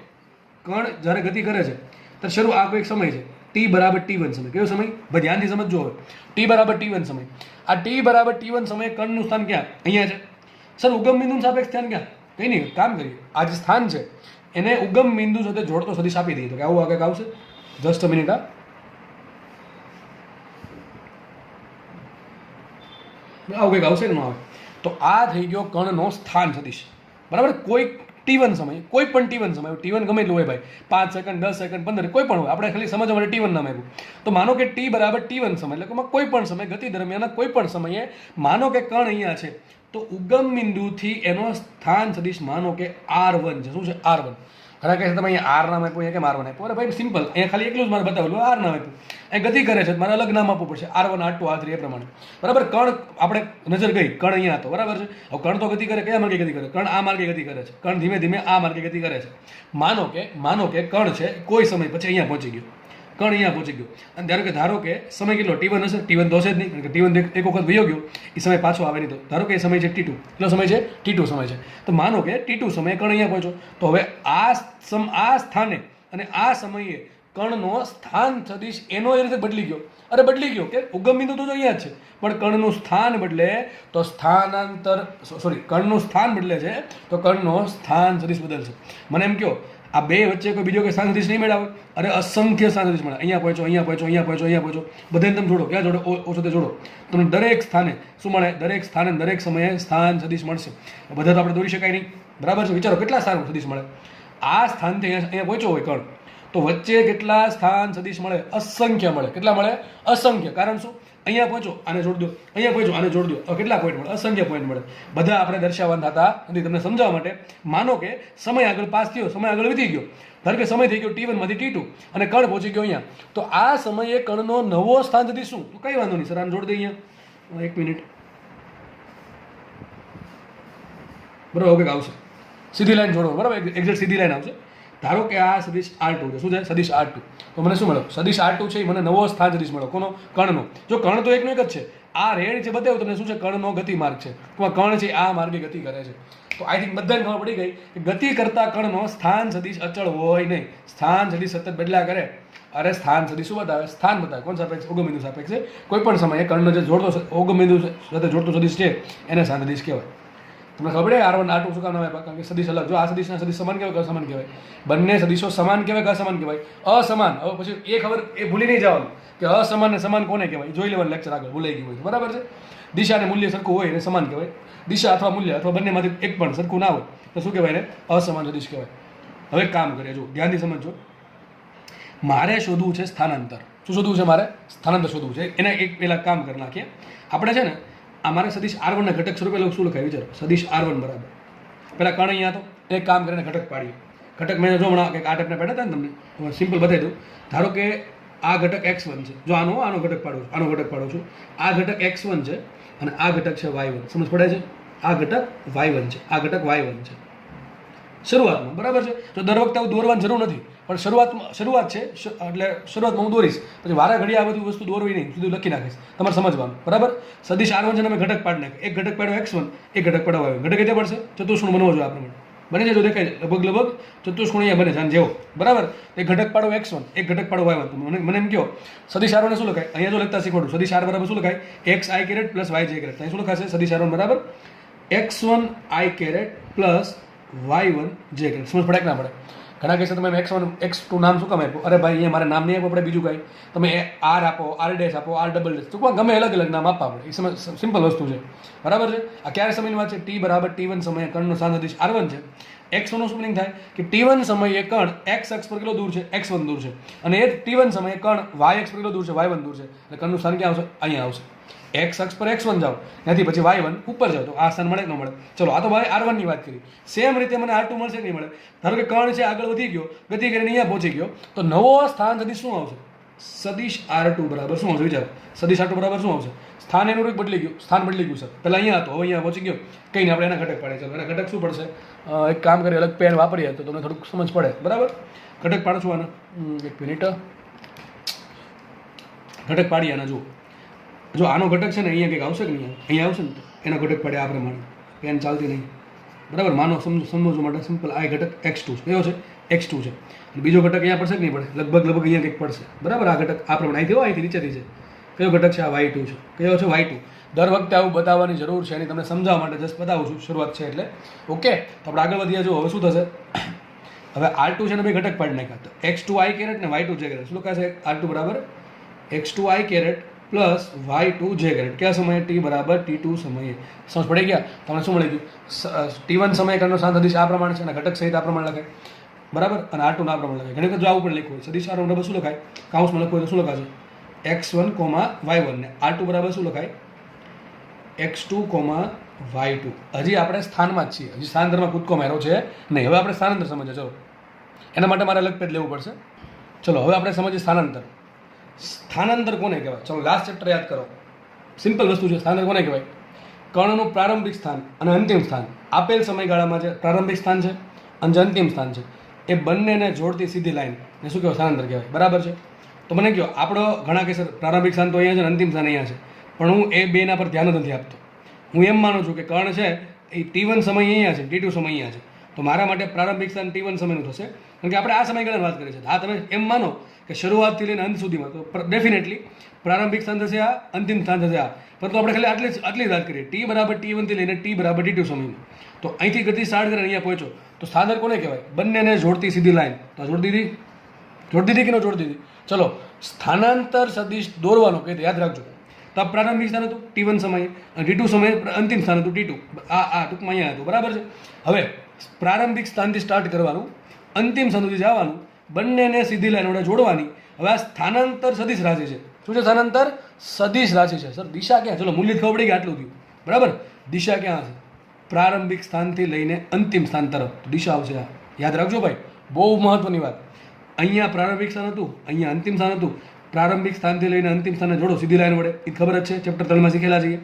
કણ જ્યારે ગતિ કરે છે ત્યારે શરૂ આ કોઈક સમય છે, t બરાબર t1 સમય. કયો સમય? ભાઈ ધ્યાનથી સમજો. હવે t બરાબર t1 સમય. આ t બરાબર t1 સમયે કણનું સ્થાન ક્યાં? અહીંયા છે. સર ઉગમ બિંદુનું સાપેક્ષ સ્થાન ક્યાં? કંઈ નહીં, કામ કરીએ. આ જે સ્થાન છે એને ઉગમ બિંદુ સાથે જોડતો સદિશ આપી દઈએ. તો કે આવું આગળ આવશે. Just a minute. આવું કંઈક આવશે કે ન આવે? તો આ થઈ ગયો કણનો સ્થાન સદિશ બરાબર. કોઈ t1 સમય, કોઈ પણ t1 સમય, t1 ગમે એટલું હોય ભાઈ, 5 સેકન્ડ 10 સેકન્ડ 15 કોઈ પણ હોય, આપણે ખાલી સમજવા માટે t1 નામ આપ્યું. તો માનો કે t બરાબર t1 સમય, એટલે કે કોઈ પણ સમય ગતિ દરમિયાન કોઈ પણ સમયે માનો કે કણ અહીંયા છે, તો ઉગમ બિંદુથી એનો સ્થાન સદિશ માનો કે r1 છે. શું છે? r1. ઘણા કહે છે તમે અહીંયા r નામ આપ્યું, કેમ r1 આપ્યું? અરે ભાઈ સિમ્પલ, અહીંયા ખાલી એટલું જ મારે બતાવેલું, r નામ આપ્યું. અહીં ગતિ કરે છે, મારે અલગ નામ આપવું પડશે, r1 r2 r3 એ પ્રમાણે બરાબર. કણ આપણે નજર ગઈ, કણ અહીંયા હતો બરાબર છે. હવે કણ તો ગતિ કરે, કયા માર્ગે ગતિ કરે? કણ આ માર્ગે ગતિ કરે છે. કણ ધીમે ધીમે આ માર્ગે ગતિ કરે છે. માનો કે કણ છે કોઈ સમય પછી અહીંયા પહોંચી ગયો, કણ અહીંયા પહોંચી ગયો. અને ધારો કે સમય કેટલો? t1 હશે. t1 તો હશે જ નહીં, કારણ કે t1 એક વખત વયો ગયો, એ સમય પાછો આવે નહીં. તો ધારો કે એ સમય છે t2. કેટલો સમય છે? t2 સમય છે. તો માનો કે t2 સમયે કણ અહીંયા પહોંચ્યો. તો હવે આ સ્થાને અને આ સમયે કણનો સ્થાન સદિશ એનો એ રીતે બદલી ગયો. અરે બદલી ગયો કે ઉગમ બિંદુ તો અહીંયા જ છે, પણ કણનું સ્થાન બદલે તો કણનું સ્થાન બદલે છે તો કણનો સ્થાન સદિશ બદલશે. મને એમ કહો, આ બે વચ્ચે કોઈ બીજો કોઈ સ્થાન સદિશ નહીં મેળવે? અરે અસંખ્ય સ્થાન સદિશ મળે. અહીંયા પહોંચો, અહીંયા પહોંચો, અહીંયા પહોંચો, અહીંયા પહોંચો, બધાને તમે જોડો. ક્યાં જોડો? ઓછો તે જોડો. તમને દરેક સ્થાને શું મળે? દરેક સ્થાને દરેક સમયે સ્થાન સદિશ મળશે. બધા તો આપણે દોરી શકાય નહીં બરાબર છે. વિચારો કેટલા સ્થાન સદિશ મળે. આ સ્થાનથી અહીંયા પહોંચ્યો હોય કણ, તો વચ્ચે કેટલા સ્થાન સદિશ મળે? અસંખ્ય મળે. કેટલા મળે? અસંખ્ય. કારણ શું? અહીંયા પહોંચો, આને જોડ દો, અહીંયા પહોંચો, આને જોડ દો. કેટલા પોઈન્ટ મળે? અસંખ્ય પોઈન્ટ મળે. બધા આપણે દર્શાવવાના થતા નથી. તમને સમજાવવા માટે માનો કે સમય આગળ પાસ થયો, સમય આગળ વધી ગયો. ધારો કે સમય થઈ ગયો t1 માંથી t2 અને કણ પહોંચી ગયો અહીંયા. તો આ સમયે કણનો નવો સ્થાન સદિશ શું? તો કઈ વાંધો નહીં સર, આને જોડ દે અહીંયા. 1 મિનિટ બરાબર. કંઈક આવશે, સીધી લાઈન જોડો બરાબર, એક્ઝેક્ટ સીધી લાઈન આવશે. ધારો કે આ સદિશ r2 છે. શું છે? સદિશ r2. તો મને શું મળ્યો? સદિશ r2 છે, મને નવો સ્થાન સદિશ મળ્યો. કોનો? કણનો. જો કણ તો એકનો એક જ છે. આ રેડ છે બતાવ્યું તમને શું છે? કણનો ગતિ માર્ગ છે. કણ છે આ માર્ગે ગતિ કરે છે. તો આઈ થિંક બધાને ખબર પડી ગઈ કે ગતિ કરતા કણનો સ્થાન સદિશ અચળ હોય નહીં. સ્થાન સદિશ સતત બદલ્યા કરે. અરે સ્થાન સદિશ શું બતાવે? સ્થાન બતાવે. કોણ સાપેક્ષ? ઉગમ બિંદુ સાપેક્ષ છે. કોઈ પણ સમયે કણનો જે જોડતો ઉગમ બિંદુ સાથે જોડતો સદિશ છે એને સ્થાન સદિશ કહેવાય. તમને ખબર છે R1 R2 શું કામ નામ આપ્યા? કારણ કે સદિશ અલગ. જો આ સદિશના સદિશ સમાન કહેવાય કે અસમાન કહેવાય? બંને સદિશો સમાન કહેવાય કે અસમાન કહેવાય? અસમાન. હવે પછી એ ખબર એ ભૂલી નહીં જવાનું કે અસમાન ને સમાન કોને કહેવાય? જોઈ લેવાનું લેક્ચર આગળ, ભૂલાઈ ગયું હોય તો. બરાબર છે? દિશા અને મૂલ્ય સરખું હોય એને સમાન કહેવાય. દિશા અથવા મૂલ્ય અથવા બંનેમાંથી એક પણ સરખું ના હોય તો શું કહેવાય? એને અસમાન સદિશ કહેવાય. હવે કામ કરીએ, જો ધ્યાનથી સમજો. મારે શોધવું છે સ્થાનાંતર. શું શોધવું છે મારે? સ્થાનાંતર શોધવું છે. એના એક પહેલાં કામ કરી નાખીએ આપણે. છે ને આ મારે સદિશ R1 ના ઘટક સ્વરૂપે શું લખાય વિચારો? સદિશ R1 બરાબર પેલા કણ અહીંયા તો એક કામ કરીને ઘટક પાડીએ. ઘટક મેં જો હમણાં કંઈક આ ટાઈપના પાડ્યા હતા ને, તમને સિમ્પલ બતાવી દઉં. ધારો કે આ ઘટક x1 છે. જો આનો ઘટક પાડું છું, આનો ઘટક પાડું છું. આ ઘટક x1 છે અને આ ઘટક છે y1. સમજ પડે છે? આ ઘટક y1 છે, આ ઘટક y1 છે શરૂઆતમાં. બરાબર છે? તો દર વખતે આવું દોરવાની જરૂર નથી, પણ શરૂઆત છે એટલે શરૂઆતમાં હું દોરીશ. પછી વારા ઘડી આ બધી વસ્તુ દોરવી નહીં, સીધું લખી નાખીશ. તમારે સમજવાનું. બરાબર? સદિશ R1 છે ને અમે ઘટક પાડી નાખીએ. એક ઘટક પાડ્યો x1, એક ઘટક પાડ્યો y1. ઘટક કેતે પડશે? ચતુષ્કોણ બનવો જોઈએ આ પ્રમાણે. બની જાય જો દેખાય લગભગ ચતુષ્કોણ અહીંયા બને છે જેવો. બરાબર? એક ઘટક પાડો x1, એક ઘટક પાડો y1. મને એમ કહો સદિશ R1 શું લખાય? અહીંયા જો લખતા શીખવાડું. સદિશ R બરાબર શું લખાય? xi caret plus yj caret. અહીં શું લખાશે? સદિશ R1 બરાબર x1 i caret plus y1 j caret. સમજ પડે કે ના પડે? ઘણા કહેશે તમે x1 x2 નામ શું કામ આપ્યું? અરે ભાઈ અહીંયા મારે નામ નહીં આપવું પડે, બીજું કાંઈ તમે r આપો, r ડેશ આપો, r ડબલ ડેશ, ટૂંકમાં ગમે અલગ અલગ નામ આપવા પડે. એ સિમ્પલ વસ્તુ છે. બરાબર છે? આ ક્યારે સમયની વાત છે? t બરાબર t1 સમયે કણનો સ્થાન સદિશ R1 છે. x1 નું શું મિનિંગ થાય કે t1 સમયે કણ x અક્ષ પર કેટલો દૂર છે? x1 દૂર છે. અને એ t1 સમયે કણ y અક્ષ પર કેટલો દૂર છે? y1 દૂર છે. એટલે કણનું સ્થાન ક્યાં આવશે? અહીંયા આવશે. x અક્ષ પર x1 જાઓ, ત્યાંથી પછી y1 ઉપર જાઓ તો આ સ્થાન મળે કે ન મળે? ચલો આ તો ભાઈ R1 ની વાત કરી. સેમ રીતે મને R2 મળશે કે નહીં મળે? ધારો કે કણ છે આગળ વધી ગયો, ગતિ કરીને અહીંયા પહોંચી ગયો, તો નવો સ્થાન સદિશ શું આવશે? સદિશ R2 બરાબર શું આવશે? વિચારો. સદિશ R2 બરાબર શું આવશે? સ્થાન એનું બદલી ગયું, સ્થાન બદલી ગયું સર. પહેલાં અહીંયા હતો, હવે અહીંયા પહોંચી ગયો. કંઈ નહીં, આપણે એના ઘટક પાડીએ. ચલો એના ઘટક શું પડશે? એક કામ કરીએ, અલગ પેન વાપરીએ તો તમને થોડુંક સમજ પડે. બરાબર? ઘટક પાડો છું આના. એક મિનિટ. ઘટક પાડીએ આના. જો આનો ઘટક છે ને અહીંયા કંઈક આવશે કે નહીં? અહીંયા આવશે ને તો એના ઘટક પડે આ પ્રમાણે. પેન ચાલતી નહીં. બરાબર? માનો સમજવા માટે સિમ્પલ. આ ઘટક x2 કયો છે? x2 છે. અને બીજો ઘટક અહીંયા પડશે કે નહીં પડે? લગભગ અહીંયા કંઈક પડશે. બરાબર? આ ઘટક આ પ્રમાણે અહીંથી નીચેથી છે. કયો ઘટક છે? આ y2 છે. કયો છે? y2. દર વખતે આવું બતાવવાની જરૂર છે એની તમને સમજાવવા માટે જસ્ટ બતાવું છું. શરૂઆત છે એટલે. ઓકે, તો આપણે આગળ વધીએ. જો હવે શું થશે? હવે R2 છે ને બે ઘટક પાડી નાખ્યા. તો x2 i કેરેટ ને y2 j કેરેટ. શું લખાશે? R2 બરાબર x2 i caret plus y2 j caret. કયા સમયે? t બરાબર t2 સમયે. સમજ પડી ગયા? તમને શું મળી ગયું? t1 સમયે કણનો સ્થાન સદિશ આ પ્રમાણે છે અને ઘટક સહિત આ પ્રમાણે લખાય. બરાબર? અને R2 આ પ્રમાણે લખાય. ઘણી વખત જો આવું પણ લખ્યું હોય સદિશ R1 બરાબર શું લખાય? કાઉન્સમાં લખવું હોય તો શું લખાશે? x1, y1 ને R2 બરાબર શું લખાય? x2, y2. હજી આપણે સ્થાનમાં જ છીએ, હજી સ્થાનાંતરમાં કૂદકો માર્યો છે નહીં. હવે આપણે સ્થાનાંતર સમજીએ. ચલો એના માટે મારે અલગ પેજ લેવું પડશે. ચલો હવે આપણે સમજીએ સ્થાનાંતર. સ્થાનાંતર કોને કહેવાય? ચલો લાસ્ટ ચેપ્ટર યાદ કરો. સિમ્પલ વસ્તુ છે. સ્થાનાંતર કોને કહેવાય? કણનું પ્રારંભિક સ્થાન અને અંતિમ સ્થાન આપેલ સમયગાળામાં જે પ્રારંભિક સ્થાન છે અને જે અંતિમ સ્થાન છે એ બંનેને જોડતી સીધી લાઈન ને શું કહેવાય? સ્થાનાંતર કહેવાય. બરાબર છે? તો મને કહો આપણો ઘણા કહેશે પ્રારંભિક સ્થાન તો અહીંયા છે અને અંતિમ સ્થાન અહીંયા છે, પણ હું એ બેના પર ધ્યાન જ નથી આપતો. હું એમ માનું છું કે કણ છે એ t1 સમય અહીંયા છે, t2 સમય અહીંયા છે, તો મારા માટે પ્રારંભિક સ્થાન t1 સમયનું થશે. કારણ કે આપણે આ સમયગાળાની વાત કરીએ છીએ. હા, તમે એમ માનો કે શરૂઆતથી લઈને અંત સુધીમાં તો ડેફિનેટલી પ્રારંભિક સ્થાન થશે આ, અંતિમ સ્થાન થશે આ. પરંતુ આપણે ખાલી આટલી જ વાત કરીએ. t બરાબર t1 થી લઈને t બરાબર t2 સમયનું. તો અહીંથી ગતિ સ્ટાર્ટ કરીને અહીંયા પહોંચો તો સ્થાનાંતર કોને કહેવાય? બંનેને જોડતી સીધી લાઈન. તો જોડી દીધી કે ન જોડી દીધી? ચલો સ્થાનાંતર સદિશ દોરવાનો કે યાદ રાખજો. તો આ પ્રારંભિક સ્થાન હતું t1 સમયે અને t2 સમયે અંતિમ સ્થાન હતું t2. આ ટૂંકમાં અહીંયા હતું. બરાબર છે? હવે પ્રારંભિક સ્થાનથી સ્ટાર્ટ કરવાનું, અંતિમ સ્થાન સુધી જવાનું, બંનેને સીધી લાઈન વડે જોડવાની. હવે આ સ્થાનાંતર સદિશ રાશિ છે. શું છે? સ્થાનાંતર સદિશ રાશિ છે. સર દિશા ક્યાં? ચલો મૂલ્ય ખબર પડી કે આટલું થયું. બરાબર? દિશા ક્યાં હશે? પ્રારંભિક સ્થાનથી લઈને અંતિમ સ્થાન તરફ દિશા આવશે. આ યાદ રાખજો ભાઈ, બહુ મહત્વની વાત. અહીંયા પ્રારંભિક સ્થાન હતું, અહીંયા અંતિમ સ્થાન હતું. પ્રારંભિક સ્થાનથી લઈને અંતિમ સ્થાને જોડો સીધી લાઈન વડે. એ ખબર જ છે, ચેપ્ટર 3 માં શીખેલા છીએ.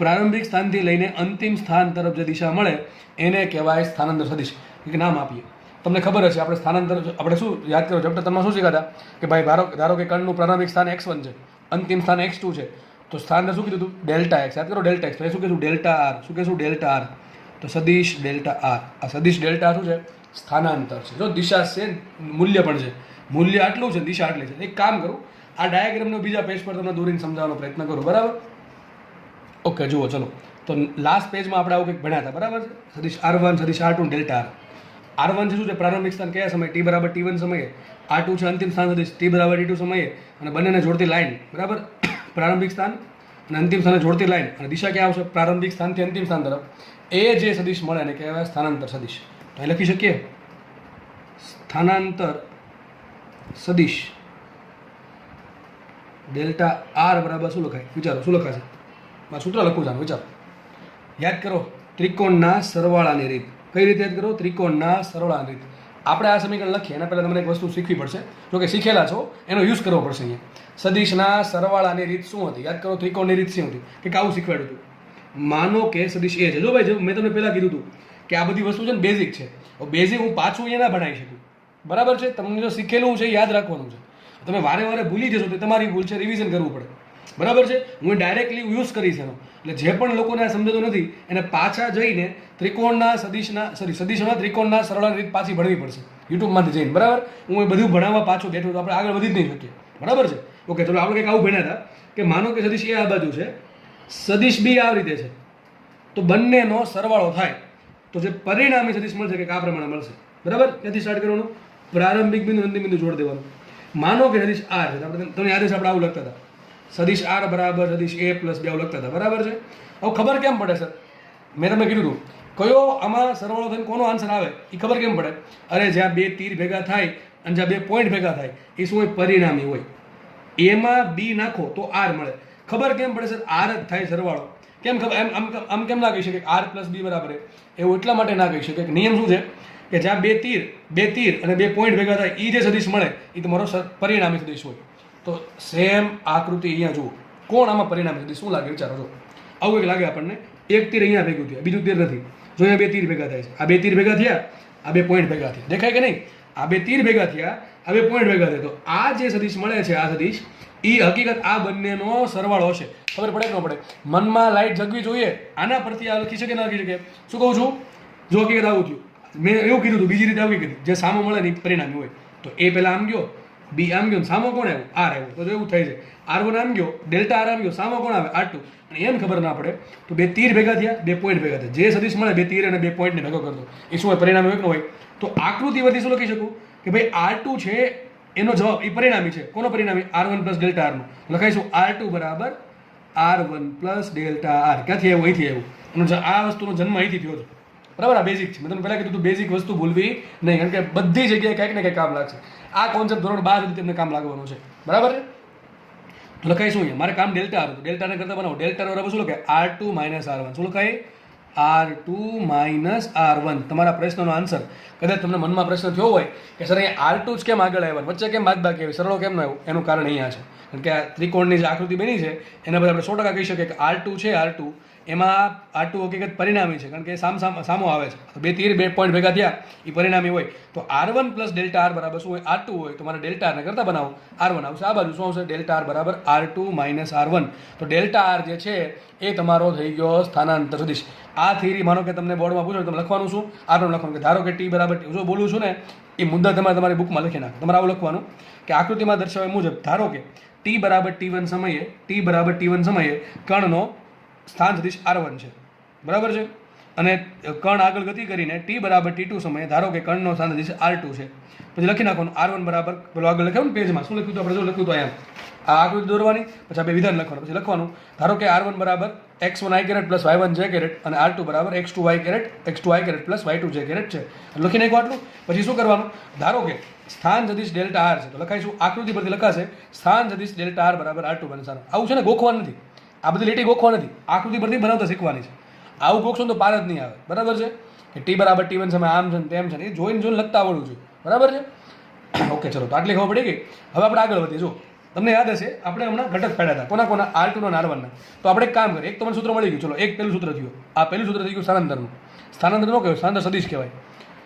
પ્રારંભિક સ્થાનથી લઈને અંતિમ સ્થાન તરફ જે દિશા મળે એને કહેવાય સ્થાનાંતર સદિશ. એક નામ આપીએ. તમને ખબર હશે આપણે સ્થાનાંતર આપણે શું યાદ કરો? ચેપ્ટર 3 માં શું શીખ્યા હતા કે ભાઈ ધારો કે કણનું પ્રારંભિક સ્થાન x1 છે, અંતિમ સ્થાન x2 છે, તો સ્થાનને શું કીધું હતું? Delta x. યાદ કરો ડેલ્ટા x. તો એ શું કહીશું? Delta r. શું કહીશું? Delta r. તો સદિશ ડેલ્ટા r. આ સદિશ ડેલ્ટા શું છે? સ્થાનાંતર છે. જો દિશા છે, મૂલ્ય પણ છે. મૂલ્ય આટલું છે, દિશા આટલી છે. એક કામ કરું, આ ડાયાગ્રામને બીજા પેજ પર તમને દોરીને સમજાવવાનો પ્રયત્ન કરું. બરાબર? ઓકે, જુઓ. ચલો તો લાસ્ટ પેજમાં આપણે આવું કંઈક ભણ્યા હતા, બરાબર છે? સદિશ R1, સદિશ R2, ડેલ્ટા R1 છે શું છે? પ્રારંભિક સ્થાન કયા સમયે? t બરાબર t1 સમયે. R2 છે અંતિમ સ્થાન સદિશ t બરાબર t2 સમયે. અને બંનેને જોડતી લાઈન, બરાબર? પ્રારંભિક સ્થાન અને અંતિમ સ્થાને જોડતી લાઈન, અને દિશા ક્યાં આવશે? પ્રારંભિક સ્થાનથી અંતિમ સ્થાન તરફ. એ જે સદિશ મળે એને કહેવાય સ્થાનાંતર સદિશ. તો અહીં લખી શકીએ સ્થાનાંતર સદિશ ડેલ્ટા R બરાબર શું લખાય? વિચારો શું લખાશે? મારું સૂત્ર લખું છું, વિચારો. યાદ કરો ત્રિકોણના સરવાળાની રીત. કઈ રીતે યાદ કરો? ત્રિકોણના સરવાળાની રીત. આપણે આ સમીકરણ લખીએ એના પહેલાં તમને એક વસ્તુ શીખવી પડશે. જો કે શીખેલા છો એનો યુઝ કરવો પડશે. અહીંયા સદિશના સરવાળાની રીત શું હતી? યાદ કરો ત્રિકોણની રીત શું હતી? કે આવું શીખવાડ્યું હતું. માનો કે સદિશ એ છે. જો ભાઈ, મેં તમને પહેલાં કીધું હતું કે આ બધી વસ્તુ છે ને બેઝિક છે. બેઝિક હું પાછું અહીંયા ના ભણાવી શકું, બરાબર છે? તમને જો શીખેલું છે યાદ રાખવાનું છે. તમે વારે વારે ભૂલી જશો તો તમારી ભૂલ છે, રિવિઝન કરવું પડે, બરાબર છે? હું ડાયરેક્ટલી યુઝ કરીશ એનો. એટલે જે પણ લોકોને આ સમજાતું નથી એને પાછા જઈને ત્રિકોણના સદિશોના ત્રિકોણના સરળાની રીત પાછી ભણવી પડશે યુટ્યુબમાંથી જઈને, બરાબર? હું એ બધું ભણાવવા પાછું બેઠું તો આપણે આગળ વધી જ નહીં શકીએ, બરાબર છે? ઓકે, ચલો આપણે કંઈક આવું ભણ્યા હતા કે માનો કે સદિશ એ આ બાજુ છે, સદિશ બી આ રીતે છે, તો બંનેનો સરવાળો થાય તો જે પરિણામી સદિશ મળશે કે આ પ્રમાણે મળશે, બરાબર? ત્યાંથી સ્ટાર્ટ કરવાનું. પ્રારંભિક બિંદુ અંતિમ બિંદુ જોડ દેવાનું. માનો કે સદિશ R છે, તમને યાદ છે આપણે આવું લખતા હતા, સદિશ R બરાબર સદિશ A પ્લસ 2 આવું લખતા હતા, બરાબર છે? હવે ખબર કેમ પડે સર? મેં તમને કીધું હતું કયો આમાં સરવાળો થઈને કોનો આન્સર આવે એ ખબર કેમ પડે? અરે જ્યાં બે તીર ભેગા થાય અને જ્યાં બે પોઈન્ટ ભેગા થાય એ શું હોય? પરિણામી હોય. એમાં બી નાખો તો R મળે. ખબર કેમ પડે સર? R જ થાય સરવાળો. કેમ ખબર? આમ કેમ ના કહી શકે R પ્લસ બી બરાબર? એવું એટલા માટે ના કહી શકે કે નિયમ શું છે કે જ્યાં બે તીર અને બે પોઈન્ટ ભેગા થાય એ જે સદિશ મળે એ તમારો પરિણામી સદિશ હોય. તો સેમ આકૃતિ અહીંયા જુઓ. કોણ આમાં પરિણામી સદિશ? શું લાગે? વિચારો. જો આવું એક લાગે આપણને, એક તીર અહીંયા ભેગું થયું, બીજું તીર નથી. જો અહીંયા બે તીર ભેગા થાય છે, આ બે તીર ભેગા થયા, આ બે પોઈન્ટ ભેગા થયા, દેખાય કે નહીં? આ બે તીર ભેગા થયા, આ બે પોઈન્ટ ભેગા થયા, તો આ જે સદિશ મળે છે, આ સદિશ એ હકીકત આ બંનેનો સરવાળો હશે. ખબર પડે કે ન પડે? મનમાં લાઈટ જગવી જોઈએ. આના પરથી આ લખી શકે ના લખી શકે? શું કહું છું? જો હકીકત આવું થયું, મેં એવું કીધું હતું, બીજી રીતે આવું કીધું, જે સામો મળે ને એ પરિણામી હોય. તો એ પહેલાં આમ ગયો, બી આમ ગયો, સામો કોણ આવ્યું? R આવ્યું. તો એવું થાય છે, R1 આમ ગયો, ડેલ્ટા R આમ ગયો, સામો કોણ આવે? R2. અને એમ ખબર ના પડે તો બે તીર ભેગા થયા, બે પોઈન્ટ ભેગા થયા, જે સદિશ મળે બે તીર અને બે પોઈન્ટને ભેગો કરતો એ શું હોય? પરિણામી હોય કે ન હોય? તો આકૃતિ પરથી શું લખી શકું કે ભાઈ R2 છે એનો જવાબ એ પરિણામી છે. કોનો પરિણામી? R1 પ્લસ ડેલ્ટા R નું. લખાઈશું R2 બરાબર R1 પ્લસ ડેલ્ટા R. ક્યાંથી આવ્યું? અહીંથી આવ્યું. આ વસ્તુનો જન્મ અહીંથી થયો હતો, બરાબર? આ બેઝિક છે. મેં તમને પહેલાં કીધું હતું બેઝિક વસ્તુ ભૂલવી નહીં, કારણ કે બધી જગ્યાએ કંઈક ને કંઈક કામ લાગશે. આ કોન્સેપ્ટ ધોરણ 12 સુધી તમને કામ લાગવાનું છે, બરાબર છે? તો લખાઈશું અહીંયા મારે કામ ડેલ્ટા R હતું, ડેલ્ટાને કરતા બનાવો. ડેલ્ટા બરાબર શું લખાય? R2 minus R1. શું લખાય? R2 minus R1. તમારા પ્રશ્નનો આન્સર. કદાચ તમને મનમાં પ્રશ્ન થયો હોય કે સર અહીંયા R2 જ કેમ આગળ આવ્યા, વચ્ચે કેમ બાદબાકી આવી, સરળો કેમ ન આવ્યો? એનું કારણ અહીંયા છે, કારણ કે આ ત્રિકોણની જે આકૃતિ બની છે એના પર આપણે 100% કહી શકીએ કે R2 છે, R2 એમાં R2 હકીકત પરિણામી છે, કારણ કે સામો આવે છે. તો બે તીર બે પોઈન્ટ ભેગા થયા એ પરિણામી હોય. તો R1 પ્લસ ડેલ્ટા R બરાબર શું હોય? R2 હોય. તો મારે ડેલ્ટા R ને કરતા બનાવો, R1 આવશે. આ બાજુ શું આવશે? ડેલ્ટા R બરાબર R2 માઇનસ R1. તો ડેલ્ટા R જે છે એ તમારો થઈ ગયો સ્થાનાંતર સદિશ. આ થિયરી માનો કે તમને બોર્ડમાં પૂછો તમે લખવાનું શું? R1 લખવાનું કે ધારો કે T બરાબર જો બોલું છું ને એ મુદ્દા તમારી બુકમાં લખી નાખો. તમારે આવું લખવાનું કે આકૃતિમાં દર્શાવ્યા મુજબ ધારો કે T બરાબર T1 સમયે કણનો સ્થાન સદિશ R1 છે, બરાબર છે? અને કણ આગળ ગતિ કરીને T બરાબર T2 સમયે ધારો કે કણનો સ્થાન સદિશ R2 છે. પછી લખી નાખવાનું R1 બરાબર પેલો આગળ લખ્યું ને પેજમાં શું લખ્યું હતું આપણે? જો લખ્યું હતું અહીંયા આ આકૃતિ દોરવાની, પછી આપણે વિધાન લખવાનું, પછી લખવાનું ધારો કે R1 બરાબર x1i caret plus y1j caret અને R2 બરાબર x2i caret plus y2j caret છે. લખી નાખ્યું આટલું. પછી શું કરવાનું? ધારો કે સ્થાન સદિશ ડેલ્ટા R છે, તો લખાઈશું આકૃતિ પરથી લખાશે સ્થાન સદિશ ડેલ્ટા R બરાબર R2 બનશે. આવું છે ને, ગોખવાનું નથી. આ બધી લીટી ગોખવા નથી, આકૃતિ પરથી બનાવતા શીખવાની છે. આવું ગોખશો તો પાર જ નહીં આવે, બરાબર છે? કે T બરાબર T1 સમય આમ છે ને તેમ છે ને એ જોઈને લખતા આવડવું જોઈએ, બરાબર છે? ઓકે, ચલો તો આટલી ખબર પડી ગઈ. હવે આપણે આગળ વધીએ. જો તમને યાદ હશે આપણે હમણાં ઘટક પાડ્યા હતા, કોના R2 ના R1 ના. તો આપણે એક કામ કરીએ, એક તમને સૂત્ર મળી ગયું. ચલો એક પહેલું સૂત્ર થયું, આ પહેલું સૂત્ર થઈ ગયું સ્થાનાંતરનું. સ્થાનાંતર નો કહેવાય, સ્થાનાંતર સદિશ કહેવાય.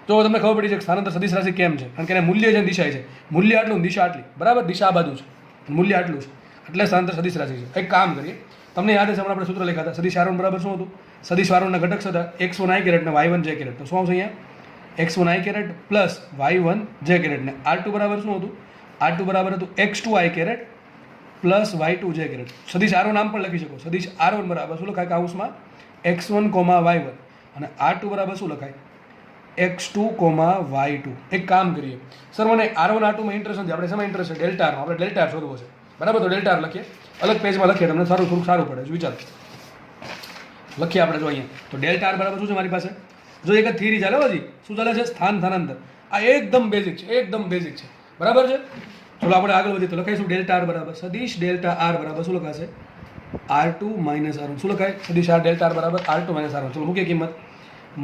તો તમને ખબર પડી છે કે સ્થાનાંતર સદિશ રાશિ કેમ છે? કારણ કે એને મૂલ્ય છે અને દિશા છે. મૂલ્ય આટલું, દિશા આટલી, બરાબર? દિશા આ બાજુ છે, મૂલ્ય આટલું છે, એટલે સ્થાનાંતર સદિશ રાશિ છે. એક કામ કરીએ, તમને યાદ હશે હમણાં આપણે સૂત્ર લખ્યા હતા. સદિશ R1 બરાબર શું હતું? સદિશ R1 ના ઘટક હતા x1i કેરેટ ને y1j કેરેટ. તો શું આવશે અહીંયા? x1i caret plus y1j caret ને R2 બરાબર શું હતું? R2 બરાબર હતું x2i caret plus y2j caret. સદિશ R1 નામ પણ લખી શકો. સદિશ R1 બરાબર શું લખાય? કાઉન્સમાં x1, y1 અને r2 બરાબર શું લખાય x2, y2. એક કામ કરીએ સર, મને r1 r2 માં ઇન્ટરેસ્ટ નથી, આપણે શેમાં ઇન્ટરેસ્ટ છે? ડેલ્ટા આરમાં. આપણે ડેલ્ટા આર શોધવો છે, બરાબર? તો ડેલ્ટા આર લખીએ, અલગ પેજમાં લખીએ, તમને થોડુંક સારું પડે. વિચારો, લખીએ આપણે. જો અહીંયા તો ડેલ્ટા આર બરાબર શું છે મારી પાસે? જો એક જ થિયરી ચાલે હજી. શું ચાલે છે? સ્થાન સ્થાનાંતર. આ એકદમ બેઝિક છે, એકદમ બેઝિક છે, બરાબર છે? ચલો આપણે આગળ વધીએ તો લખાઈશું ડેલ્ટા આર બરાબર સદીશ ડેલ્ટા આર બરાબર શું લખાશે? r2 minus r1. શું લખાય? સદીશ આર ડેલ્ટા આર બરાબર r2 માઇનસ r1. ચલો મૂકીએ કિંમત.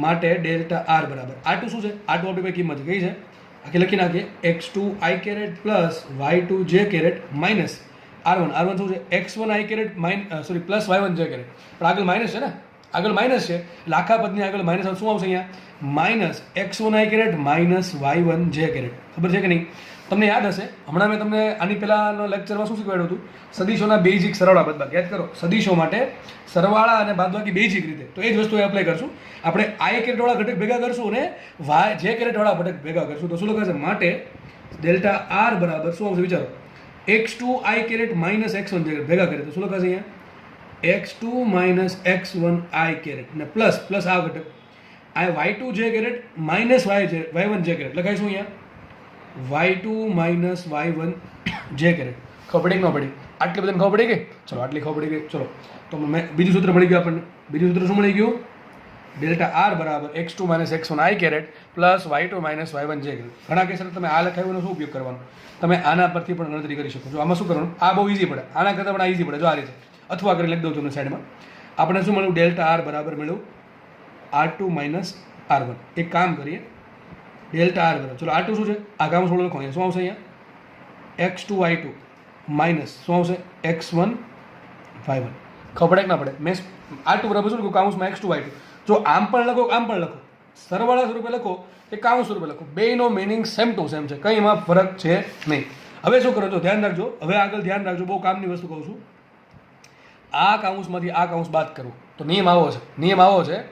માટે ડેલ્ટા આર બરાબર r2 શું છે? r2 આપણી પાસે કિંમત કઈ છે? આખી લખી નાખીએ. x2 i caret plus y2 j caret minus r1 શું છે? x1 i caret plus y1 j caret. પણ આગળ માઇનસ છે ને, આગળ માઇનસ છે એટલે આખા પદની આગળ માઇનસ શું આવશે અહીંયા? Minus x1 i caret minus y1 j caret. ખબર છે કે નહીં? તમને યાદ હશે, હમણાં મેં તમને આની પહેલાંનો લેક્ચરમાં શું શીખવાડ્યું હતું? સદીશોના બેઝિક સરવાળા બાદબાકી. યાદ કરો, સદીશો માટે સરવાળા અને બાદબાકી બેઝિક રીતે. તો એ જ વસ્તુ એપ્લાય કરશું. આપણે i કેરેટવાળા ઘટક ભેગા કરશું અને y j કેરેટવાળા ઘટક ભેગા કરશું. તો શું લખાશે? માટે ડેલ્ટા આર બરાબર શું આવશે? વિચારો, x2 i caret minus x1 j caret ભેગા કરીએ તો શું લખાશે અહીંયા? x2 minus x1 i caret ને પ્લસ આ ઘટક આ y2 j caret minus y1 j caret લખાઈશું અહીંયા y2 minus y1 j caret. ખબર પડી કે ન પડી? આટલી બધાને ખબર પડી ગઈ? ચલો આટલી ખબર પડી ગઈ. ચલો તો મેં બીજું સૂત્ર મળી ગયું આપણને. બીજું સૂત્ર શું મળી ગયું? ડેલ્ટા આર બરાબર x2 minus x1 i caret plus y2 minus y1 j caret. ઘણા કેસ તમે આ લખાવ્યું શું ઉપયોગ કરવાનો? તમે આના પરથી પણ ગણતરી કરી શકો છો. આમાં શું કરવાનું? આ બહુ ઇઝી પડે, આના કરતાં પણ આ ઇઝી પડે. જો આ રીતે અથવા કરી લખી દઉં તમને સાઈડમાં. આપણે શું મળ્યું? ડેલ્ટા આર બરાબર મળ્યું r2 માઇનસ r1. એક કામ કરીએ, ડેલ્ટા આર બરાબર, ચલો r2 શું છે? આ કામ થોડું લખો. અહીંયા શું આવશે? અહીંયા x2 y2 માઇનસ શું આવશે? x1 y1. ખબર પડે કે ના પડે? મેં r2 બરાબર શું લખું? કાઉન્સમાં x2 y2. જો આમ પણ લખો, આમ પણ લખો, સરવાળા સ્વરૂપે લખો કે કાઉન્સ સ્વરૂપે લખો, બેયનો મિનિંગ સેમ ટુ સેમ છે, કંઈ એમાં ફરક છે નહીં. હવે શું કરો છો? ધ્યાન રાખજો. હવે આગળ ધ્યાન રાખજો, બહુ કામની વસ્તુ કહું છું. આ કાઉન્સમાંથી આ કાઉન્સ બાદ કરવું તો નિયમ આવો છે. નિયમ આવો છે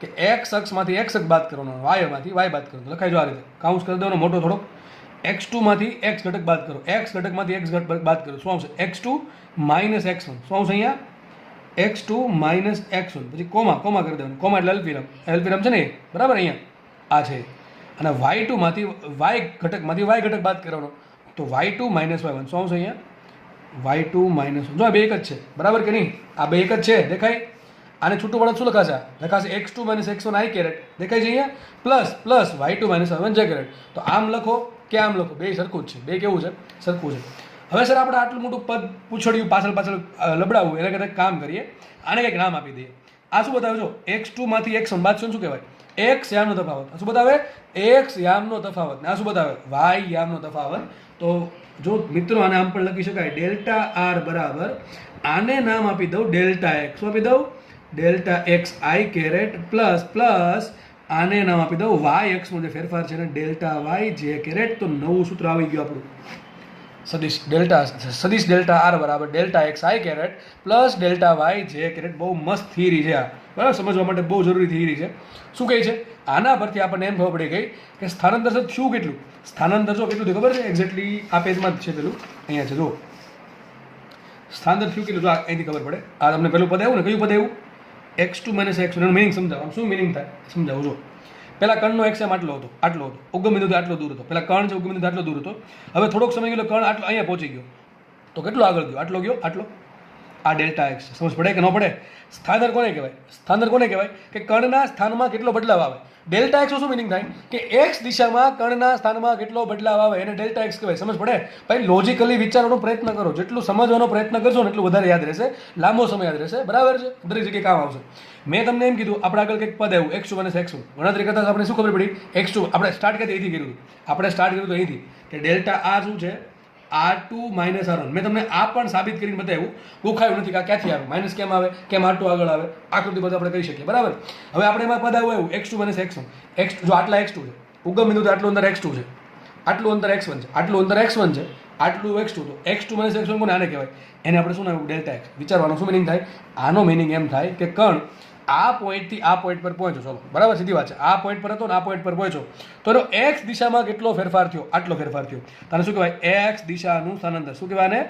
કે x અક્ષમાંથી x અક્ષ બાદ કરવાનો, વાયમાંથી y બાદ કરવાનો. લખાઈ જો આ રીતે. કાઉન્સ કરી દેવાનો મોટો થોડો. x2 માંથી x ઘટક બાદ કરો, x ઘટકમાંથી x ઘટક બાદ કરો. શું આવશે? x2 minus x1. શું આવશે અહીંયા? x2 minus x1. પછી કોમા કરી દેવાનું. કોમા એટલે અલ્પવિરામ છે ને, બરાબર? અહીંયા આ છે. અને y2 માંથી y ઘટકમાંથી y ઘટક બાદ કરવાનો તો y2 માઇનસ y1. શું આવશે અહીંયા? y2 minus. જો આ બે એક જ છે, બરાબર કે નહીં? આ બે એક જ છે, દેખાય? આને છૂટું પડે શું લખાશે? લખાશે x2 minus x1 i caret. દેખાય છે અહીંયા? Plus y2 minus y1 j caret. તો આમ લખો કે આમ લખો, બે સરખું જ છે. બે કેવું છે? સરખું છે. હવે સર આપણે આટલું મોટું પદ પૂછડ્યું પાછળ લબડાવવું, એના કરતાં કામ કરીએ, આને કંઈક નામ આપી દઈએ. આ શું બતાવે? જો x2 માંથી x1 બાદ શું કહેવાય? x યામનો તફાવત. શું બતાવે? x યામનો તફાવત. આ શું બતાવે? y યામનો તફાવત. તો જો મિત્રો આને આમ પણ લખી શકાય, ડેલ્ટા આર બરાબર આને નામ આપી દઉં ડેલ્ટા એક્સ. શું આપી દઉં? Delta x i caret plus આને નામ આપી દઉં વાય એક્સનો જે ફેરફાર છે ને ડેલ્ટા વાય જે કેરેટ. તો નવું સૂત્ર આવી ગયું આપણું. સદીશ ડેલ્ટા આર બરાબર delta x i caret plus delta Y j caret. બહુ મસ્ત થિયરી છે આ, બરાબર? સમજવા માટે બહુ જરૂરી થિયરી છે. શું કહે છે? આના પરથી આપણને એમ ખબર પડી ગઈ કે સ્થાનાંતર થયું કેટલું. સ્થાનાંતર જો કેટલું થયું ખબર છે? એક્ઝેક્ટલી આ પેજમાં જ છે, પેલું અહીંયા છે. જો સ્થાનાંતર થયું કેટલું, જો અહીંથી ખબર પડે. આ તમને પેલું પદ આવ્યું ને, કયું પદ આવ્યું? x2 minus x1. એનું મિનિંગ સમજાવો. આમ શું મિનિંગ થાય સમજાવું. જો પહેલાં કર્ણનો એક્સએમ આટલો હતો, ઉગમ બિંદુથી આટલો દૂર હતો. પહેલાં કર્ણ છે ઉગમ બિંદુથી આટલો દૂર હતો. હવે થોડોક સમય ગયો કર્ણ આટલો અહીંયા પહોંચી ગયો, તો કેટલો આગળ ગયો? આટલો. આ ડેલ્ટા એક્સ. સમજ પડે કે ન પડે? સ્થાનાંતર કોને કહેવાય? સ્થાનાંતર કોને કહેવાય? કે કર્ણના સ્થાનમાં કેટલો બદલાવ આવે. ડેલ્ટા એક્સનો શું મિનિંગ થાય? કે એક્સ દિશામાં કર્ણના સ્થાનમાં કેટલો બદલાવ આવે એને ડેલ્ટા એક્સ કહેવાય. સમજ પડે? ભાઈ લોજિકલી વિચારવાનો પ્રયત્ન કરો. જેટલું સમજવાનો પ્રયત્ન કરશો ને એટલું વધારે યાદ રહેશે, લાંબો સમય યાદ રહેશે, બરાબર છે? દરેક જગ્યાએ કામ આવશે. મેં તમને એમ કીધું, આપણે આગળ કંઈક પદ આવ્યું x2 માઇનસ x1. ગણતરી કરતાં આપણે શું ખબર પડી? x2 આપણે સ્ટાર્ટ કરી અહીંથી કર્યું. આપણે સ્ટાર્ટ કર્યું તો અહીંથી કે ડેલ્ટા આ શું છે? r2 minus r1. મેં તમને આ પણ સાબિત કરીને બતાવ્યું, ગોખાયું નથી કે આ ક્યાંથી આવે, માઇનસ કેમ આવે, કેમ r2 આગળ આવે. આકૃતિ બધું આપણે કરી શકીએ, બરાબર? હવે આપણે એમાં પદ આવ્યું x2 માઇનસ x1. જો આટલા x2 છે, ઉગમ બિંદુથી આટલું અંદર x2 છે, આટલું અંદર x1 છે, આટલું અંદર x1 છે, આટલું x2. તો x2 માઇનસ x1 કોને આને કહેવાય? એને આપણે શું નામ? Delta x. વિચારવાનું શું મિનિંગ થાય? આનો મિનિંગ એમ થાય કે કર્ણ આ પોઈન્ટથી આ પોઈન્ટ પર પહોંચો. ચલો બરાબર, સીધી વાત છે. આ પોઈન્ટ પર હતો ને આ પોઈન્ટ પર પહોંચો તો એનો એક્સ દિશામાં કેટલો ફેરફાર થયો? આટલો ફેરફાર થયો. તને શું કહેવાય? એક્સ દિશાનું સ્થાનાંતર. શું કહેવાય આને?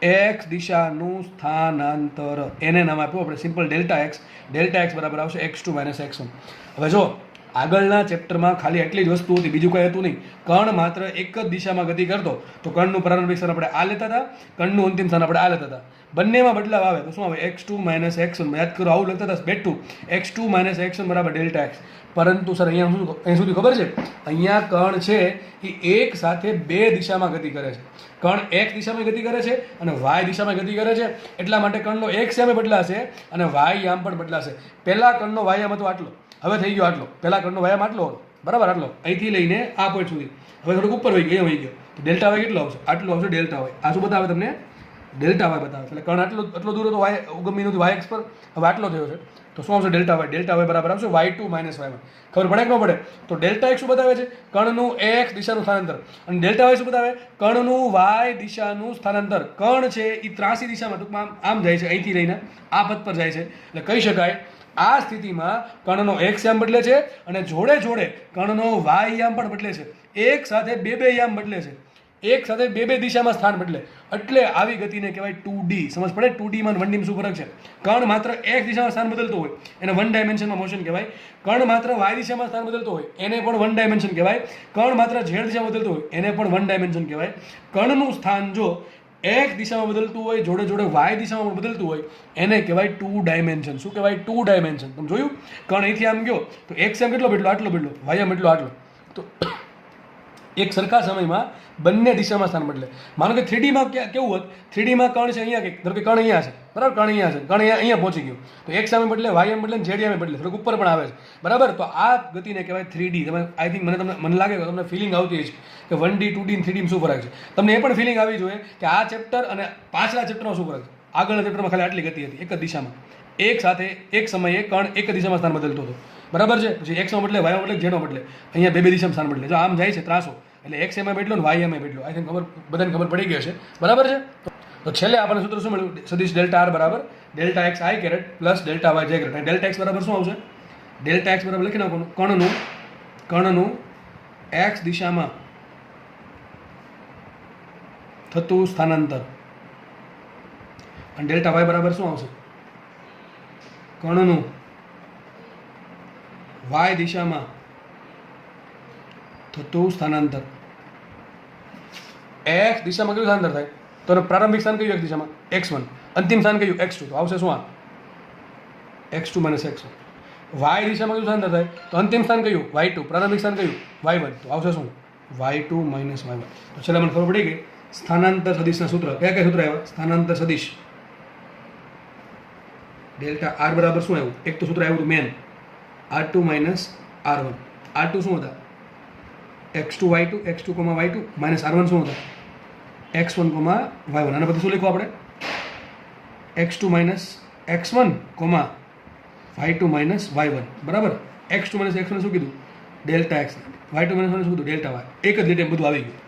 એક્સ દિશાનું સ્થાનાંતર એને નામ આપ્યું આપણે સિમ્પલ ડેલ્ટા એક્સ બરાબર આવશે x2 - x1. હવે જો આગળના ચેપ્ટરમાં ખાલી એટલી જ વસ્તુ હતી, બીજું કંઈ હતું નહીં. કણ માત્ર એક જ દિશામાં ગતિ કરતો તો કણનું પ્રારંભિક સ્થાન આપણે આ લેતા હતા, કણનું અંતિમ સ્થાન આપણે આ લેતા હતા. બંનેમાં બદલાવ આવે તો શું આવે? x2 - x1. યાદ કરો, આવું લખતા હતા બેઠું x2 - x1 બરાબર ડેલ્ટા એક્સ. પરંતુ સર અહીંયા સુધી ખબર છે, અહીંયા કણ છે એ એક સાથે બે દિશામાં ગતિ કરે છે. કણ એક દિશામાં ગતિ કરે છે અને વાય દિશામાં ગતિ કરે છે, એટલા માટે કણનો એક સામે બદલાશે અને વાયામ પણ બદલાશે. પહેલા કણનો વાયામ હતો આટલો, હવે થઈ ગયો આટલો. પહેલા કણનો વાયામ આટલો હતો, બરાબર, આટલો અહીંથી લઈને આ પોઈન્ટ સુધી. હવે થોડુંક ઉપર વહી ગયો, અહીંયા વહી ગયો તો ડેલ્ટા વાય કેટલો આવશે? આટલું આવશે ડેલ્ટા વાય. આ શું બતાવે તમને? ડેલ્ટા વાય બતાવે. એટલે કણ આટલો દૂર હતો વાય ગમીનું વાય એક્સ પર, હવે આટલો થયો છે તો શું આવશે? ડેલ્ટા વાય બરાબર આવશે y2 - y1. ખબર પડે કે ન પડે? તો ડેલ્ટા એક્સ શું બતાવે છે? કણનું એક્સ દિશાનું સ્થાનાંતર. અને ડેલ્ટા વાય શું બતાવે? કણનું વાય દિશાનું સ્થાનાંતર. કણ છે એ ત્રાસી દિશામાં ટૂંકમાં આમ જાય છે, અહીંથી લઈને આ પથ પર જાય છે. એટલે કહી શકાય આ સ્થિતિમાં કણનો એક્સ યામ બદલે છે અને જોડે જોડે કણનો વાય યામ પણ બદલે છે. એક સાથે બે યામ બદલે છે, એક સાથે બે દિશામાં સ્થાન બદલે. એટલે આવી ગતિને કહેવાય 2D. સમજ પડે? 2D માં 1D માં શું ફરક છે? કણ માત્ર એક દિશામાં સ્થાન બદલતો હોય એને વન ડાયમેન્શનમાં મોશન કહેવાય. કણ માત્ર વાય દિશામાં સ્થાન બદલતો હોય એને પણ વન ડાયમેન્શન કહેવાય. કણ માત્ર ઝેડ દિશામાં બદલતો હોય એને પણ વન ડાયમેન્શન કહેવાય. કણનું સ્થાન જો એક દિશામાં બદલતું હોય, જોડે જોડે વાય દિશામાં પણ બદલતું હોય, એને કહેવાય 2 ડાયમેન્શન. શું કહેવાય? 2 ડાયમેન્શન. તમે જોયું? કણ અહીંથી આમ ગયો તો એક્સ આમ કેટલો બદલો? આટલો બદલો. વાય આમ એટલો આટલો. તો એક સરખા સમયમાં બંને દિશામાં સ્થાન બદલે. માનો કે 3D માં કેવું હોત? 3D માં કણ છે અહીંયા, કંઈક ધારો કે કણ અહીંયા છે, બરાબર, કણ અહીંયા છે, કણ અહીંયા પહોંચી ગયો તો એક સામે બદલે, વાય એમ બદલે, ઝેડ એમ બદલે, થોડુંક ઉપર પણ આવે છે, બરાબર. તો આ ગતિને કહેવાય 3D. તમે આઈ થિંક મને લાગે કે તમને ફિલિંગ આવતી છે કે 1D 2D અને 3D શું ફરક છે. તમને એ પણ ફિલિંગ આવી જોઈએ કે આ ચેપ્ટર અને પાછલા ચેપ્ટરમાં શું ફરક છે. આગળના ચેપ્ટરમાં ખાલી આટલી ગતિ હતી, એક જ દિશામાં, એક સાથે એક સમયે કણ એક જ દિશામાં સ્થાન બદલતો હતો, બરાબર છે. પછી એક્સમાં બદલે, વાયમાં બદલે, ઝેડમાં બદલે, અહીંયા બે દિશામાં સ્થાન બદલે. જો આમ જાય છે ત્રાસો, એટલે એક્સ એમાં બદલો ને વાય એમાં બદલો. આઈ થિંક બધાને ખબર પડી ગઈ છે, બરાબર છે. તો છેલ્લે આપણને સૂત્ર શું મળ્યું? સદિશ ડેલ્ટા આર બરાબર delta x i caret plus delta Y j caret. અને ડેલ્ટા એક્સ બરાબર શું આવશે? ડેલ્ટા એક્સ બરાબર લખી નાખવાનું કણનું એક્સ દિશામાં થતું સ્થાનાંતર. અને ડેલ્ટા વાય બરાબર શું આવશે? કણનું વાય દિશામાં થતું સ્થાનાંતર. એક્સ દિશામાં કયું સ્થાનાંતર થાય? તો પ્રારંભિક સ્થાન કયું? એક દિશામાં x1, અંતિમ સ્થાન કયું? x2. તો આવશે શું? આ x2 - x1. વાય દિશામાં કયું સ્થાનાંતર થાય? તો અંતિમ સ્થાન કયું? y2. પ્રારંભિક સ્થાન કયું? y1. તો આવશે શું? y2 - y1. તો છેલ્લે મને ખબર પડી ગઈ સ્થાનાંતર સદિશના સૂત્ર. કયા સૂત્ર આવ્યા? સ્થાનાંતર સદિશ ડેલ્ટા આર બરાબર શું આવ્યું? એક તો સૂત્ર આવ્યું હતું મેન, r2 - r1. r2 શું હતા? x2 y2, x2 y2 minus r1 શું હતા? x1 y1. આના પછી શું લખવું આપણે? x2 - x1 y2 - y1, બરાબર. x2 - x1 શું કીધું? Delta x. y2 - y1 શું કીધું? Delta y. એક જ રીતે બધું આવી ગયું.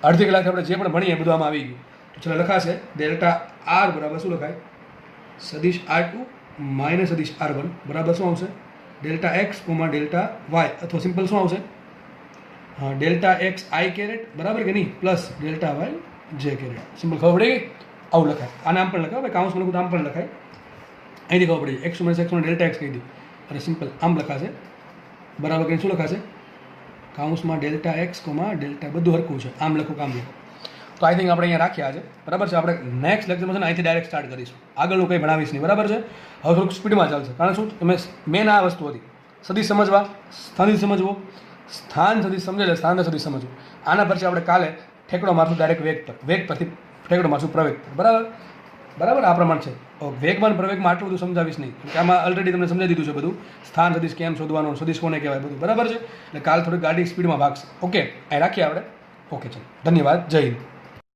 અડધી કલાક આપણે જે પણ ભણીએ બધું આમાં આવી ગયું. તો ચાલો લખાશે ડેલ્ટા આર બરાબર શું લખાય? સદિશ r2 માઇનસ સદિશ r1 બરાબર શું આવશે? ડેલ્ટા એક્સ ડેલ્ટા વાય, અથવા સિમ્પલ શું આવશે? હા, ડેલ્ટા એક્સ આઈ કેરેટ, બરાબર કે નહીં, plus delta Y j caret. Simple ખબર પડી ગઈ? આવું લખાય. આને આમ પણ લખાય, ભાઈ કાઉન્સમાં લખું તો આમ પણ લખાય. અહીંથી ખબર પડી જાય x2 - x1 ડેલ્ટા એક્સ કહી દઉં અને સિમ્પલ આમ લખાશે, બરાબર કે શું લખાશે? કાઉન્સમાં ડેલ્ટા એક્સ ડેલ્ટા, બધું હરખું છે, આમ લખું કામ લખું. તો આઈ થિંક આપણે અહીંયા રાખ્યા છે, બરાબર છે. આપણે નેક્સ્ટ લેક્ચરમાં છે ને અહીંથી ડાયરેક્ટ સ્ટાર્ટ કરીશું, આગળનું કંઈ ભણાવીશ નહીં, બરાબર છે. હવે થોડુંક સ્પીડમાં ચાલશે, કારણ શું? તમે મેન આ વસ્તુ હતી, સદિશ સમજવા, સ્થાનિક સમજવો, સ્થાન સદિશ સમજે એટલે સ્થાન સદિશ સમજવું. આના પછી આપણે કાલે ઠેકડો મારશું ડાયરેક્ટ વેગ પર, વેગ પરથી ઠેકડો મારશું પ્રવેગ પર, બરાબર. આ પ્રમાણ છે. વેગમાં પ્રવેગમાં આટલું બધું સમજાવીશ નહીં, કે આમાં ઓલરેડી તમને સમજાવી દીધું છે બધું. સ્થાન સદિશ કેમ શોધવાનું, સદિશ કોને કહેવાય, બધું બરાબર છે. એટલે કાલ થોડીક ગાડી સ્પીડમાં ભાગશે. ઓકે, અહીં રાખીએ આપણે. ઓકે, ચાલો, ધન્યવાદ, જય હિન્દ.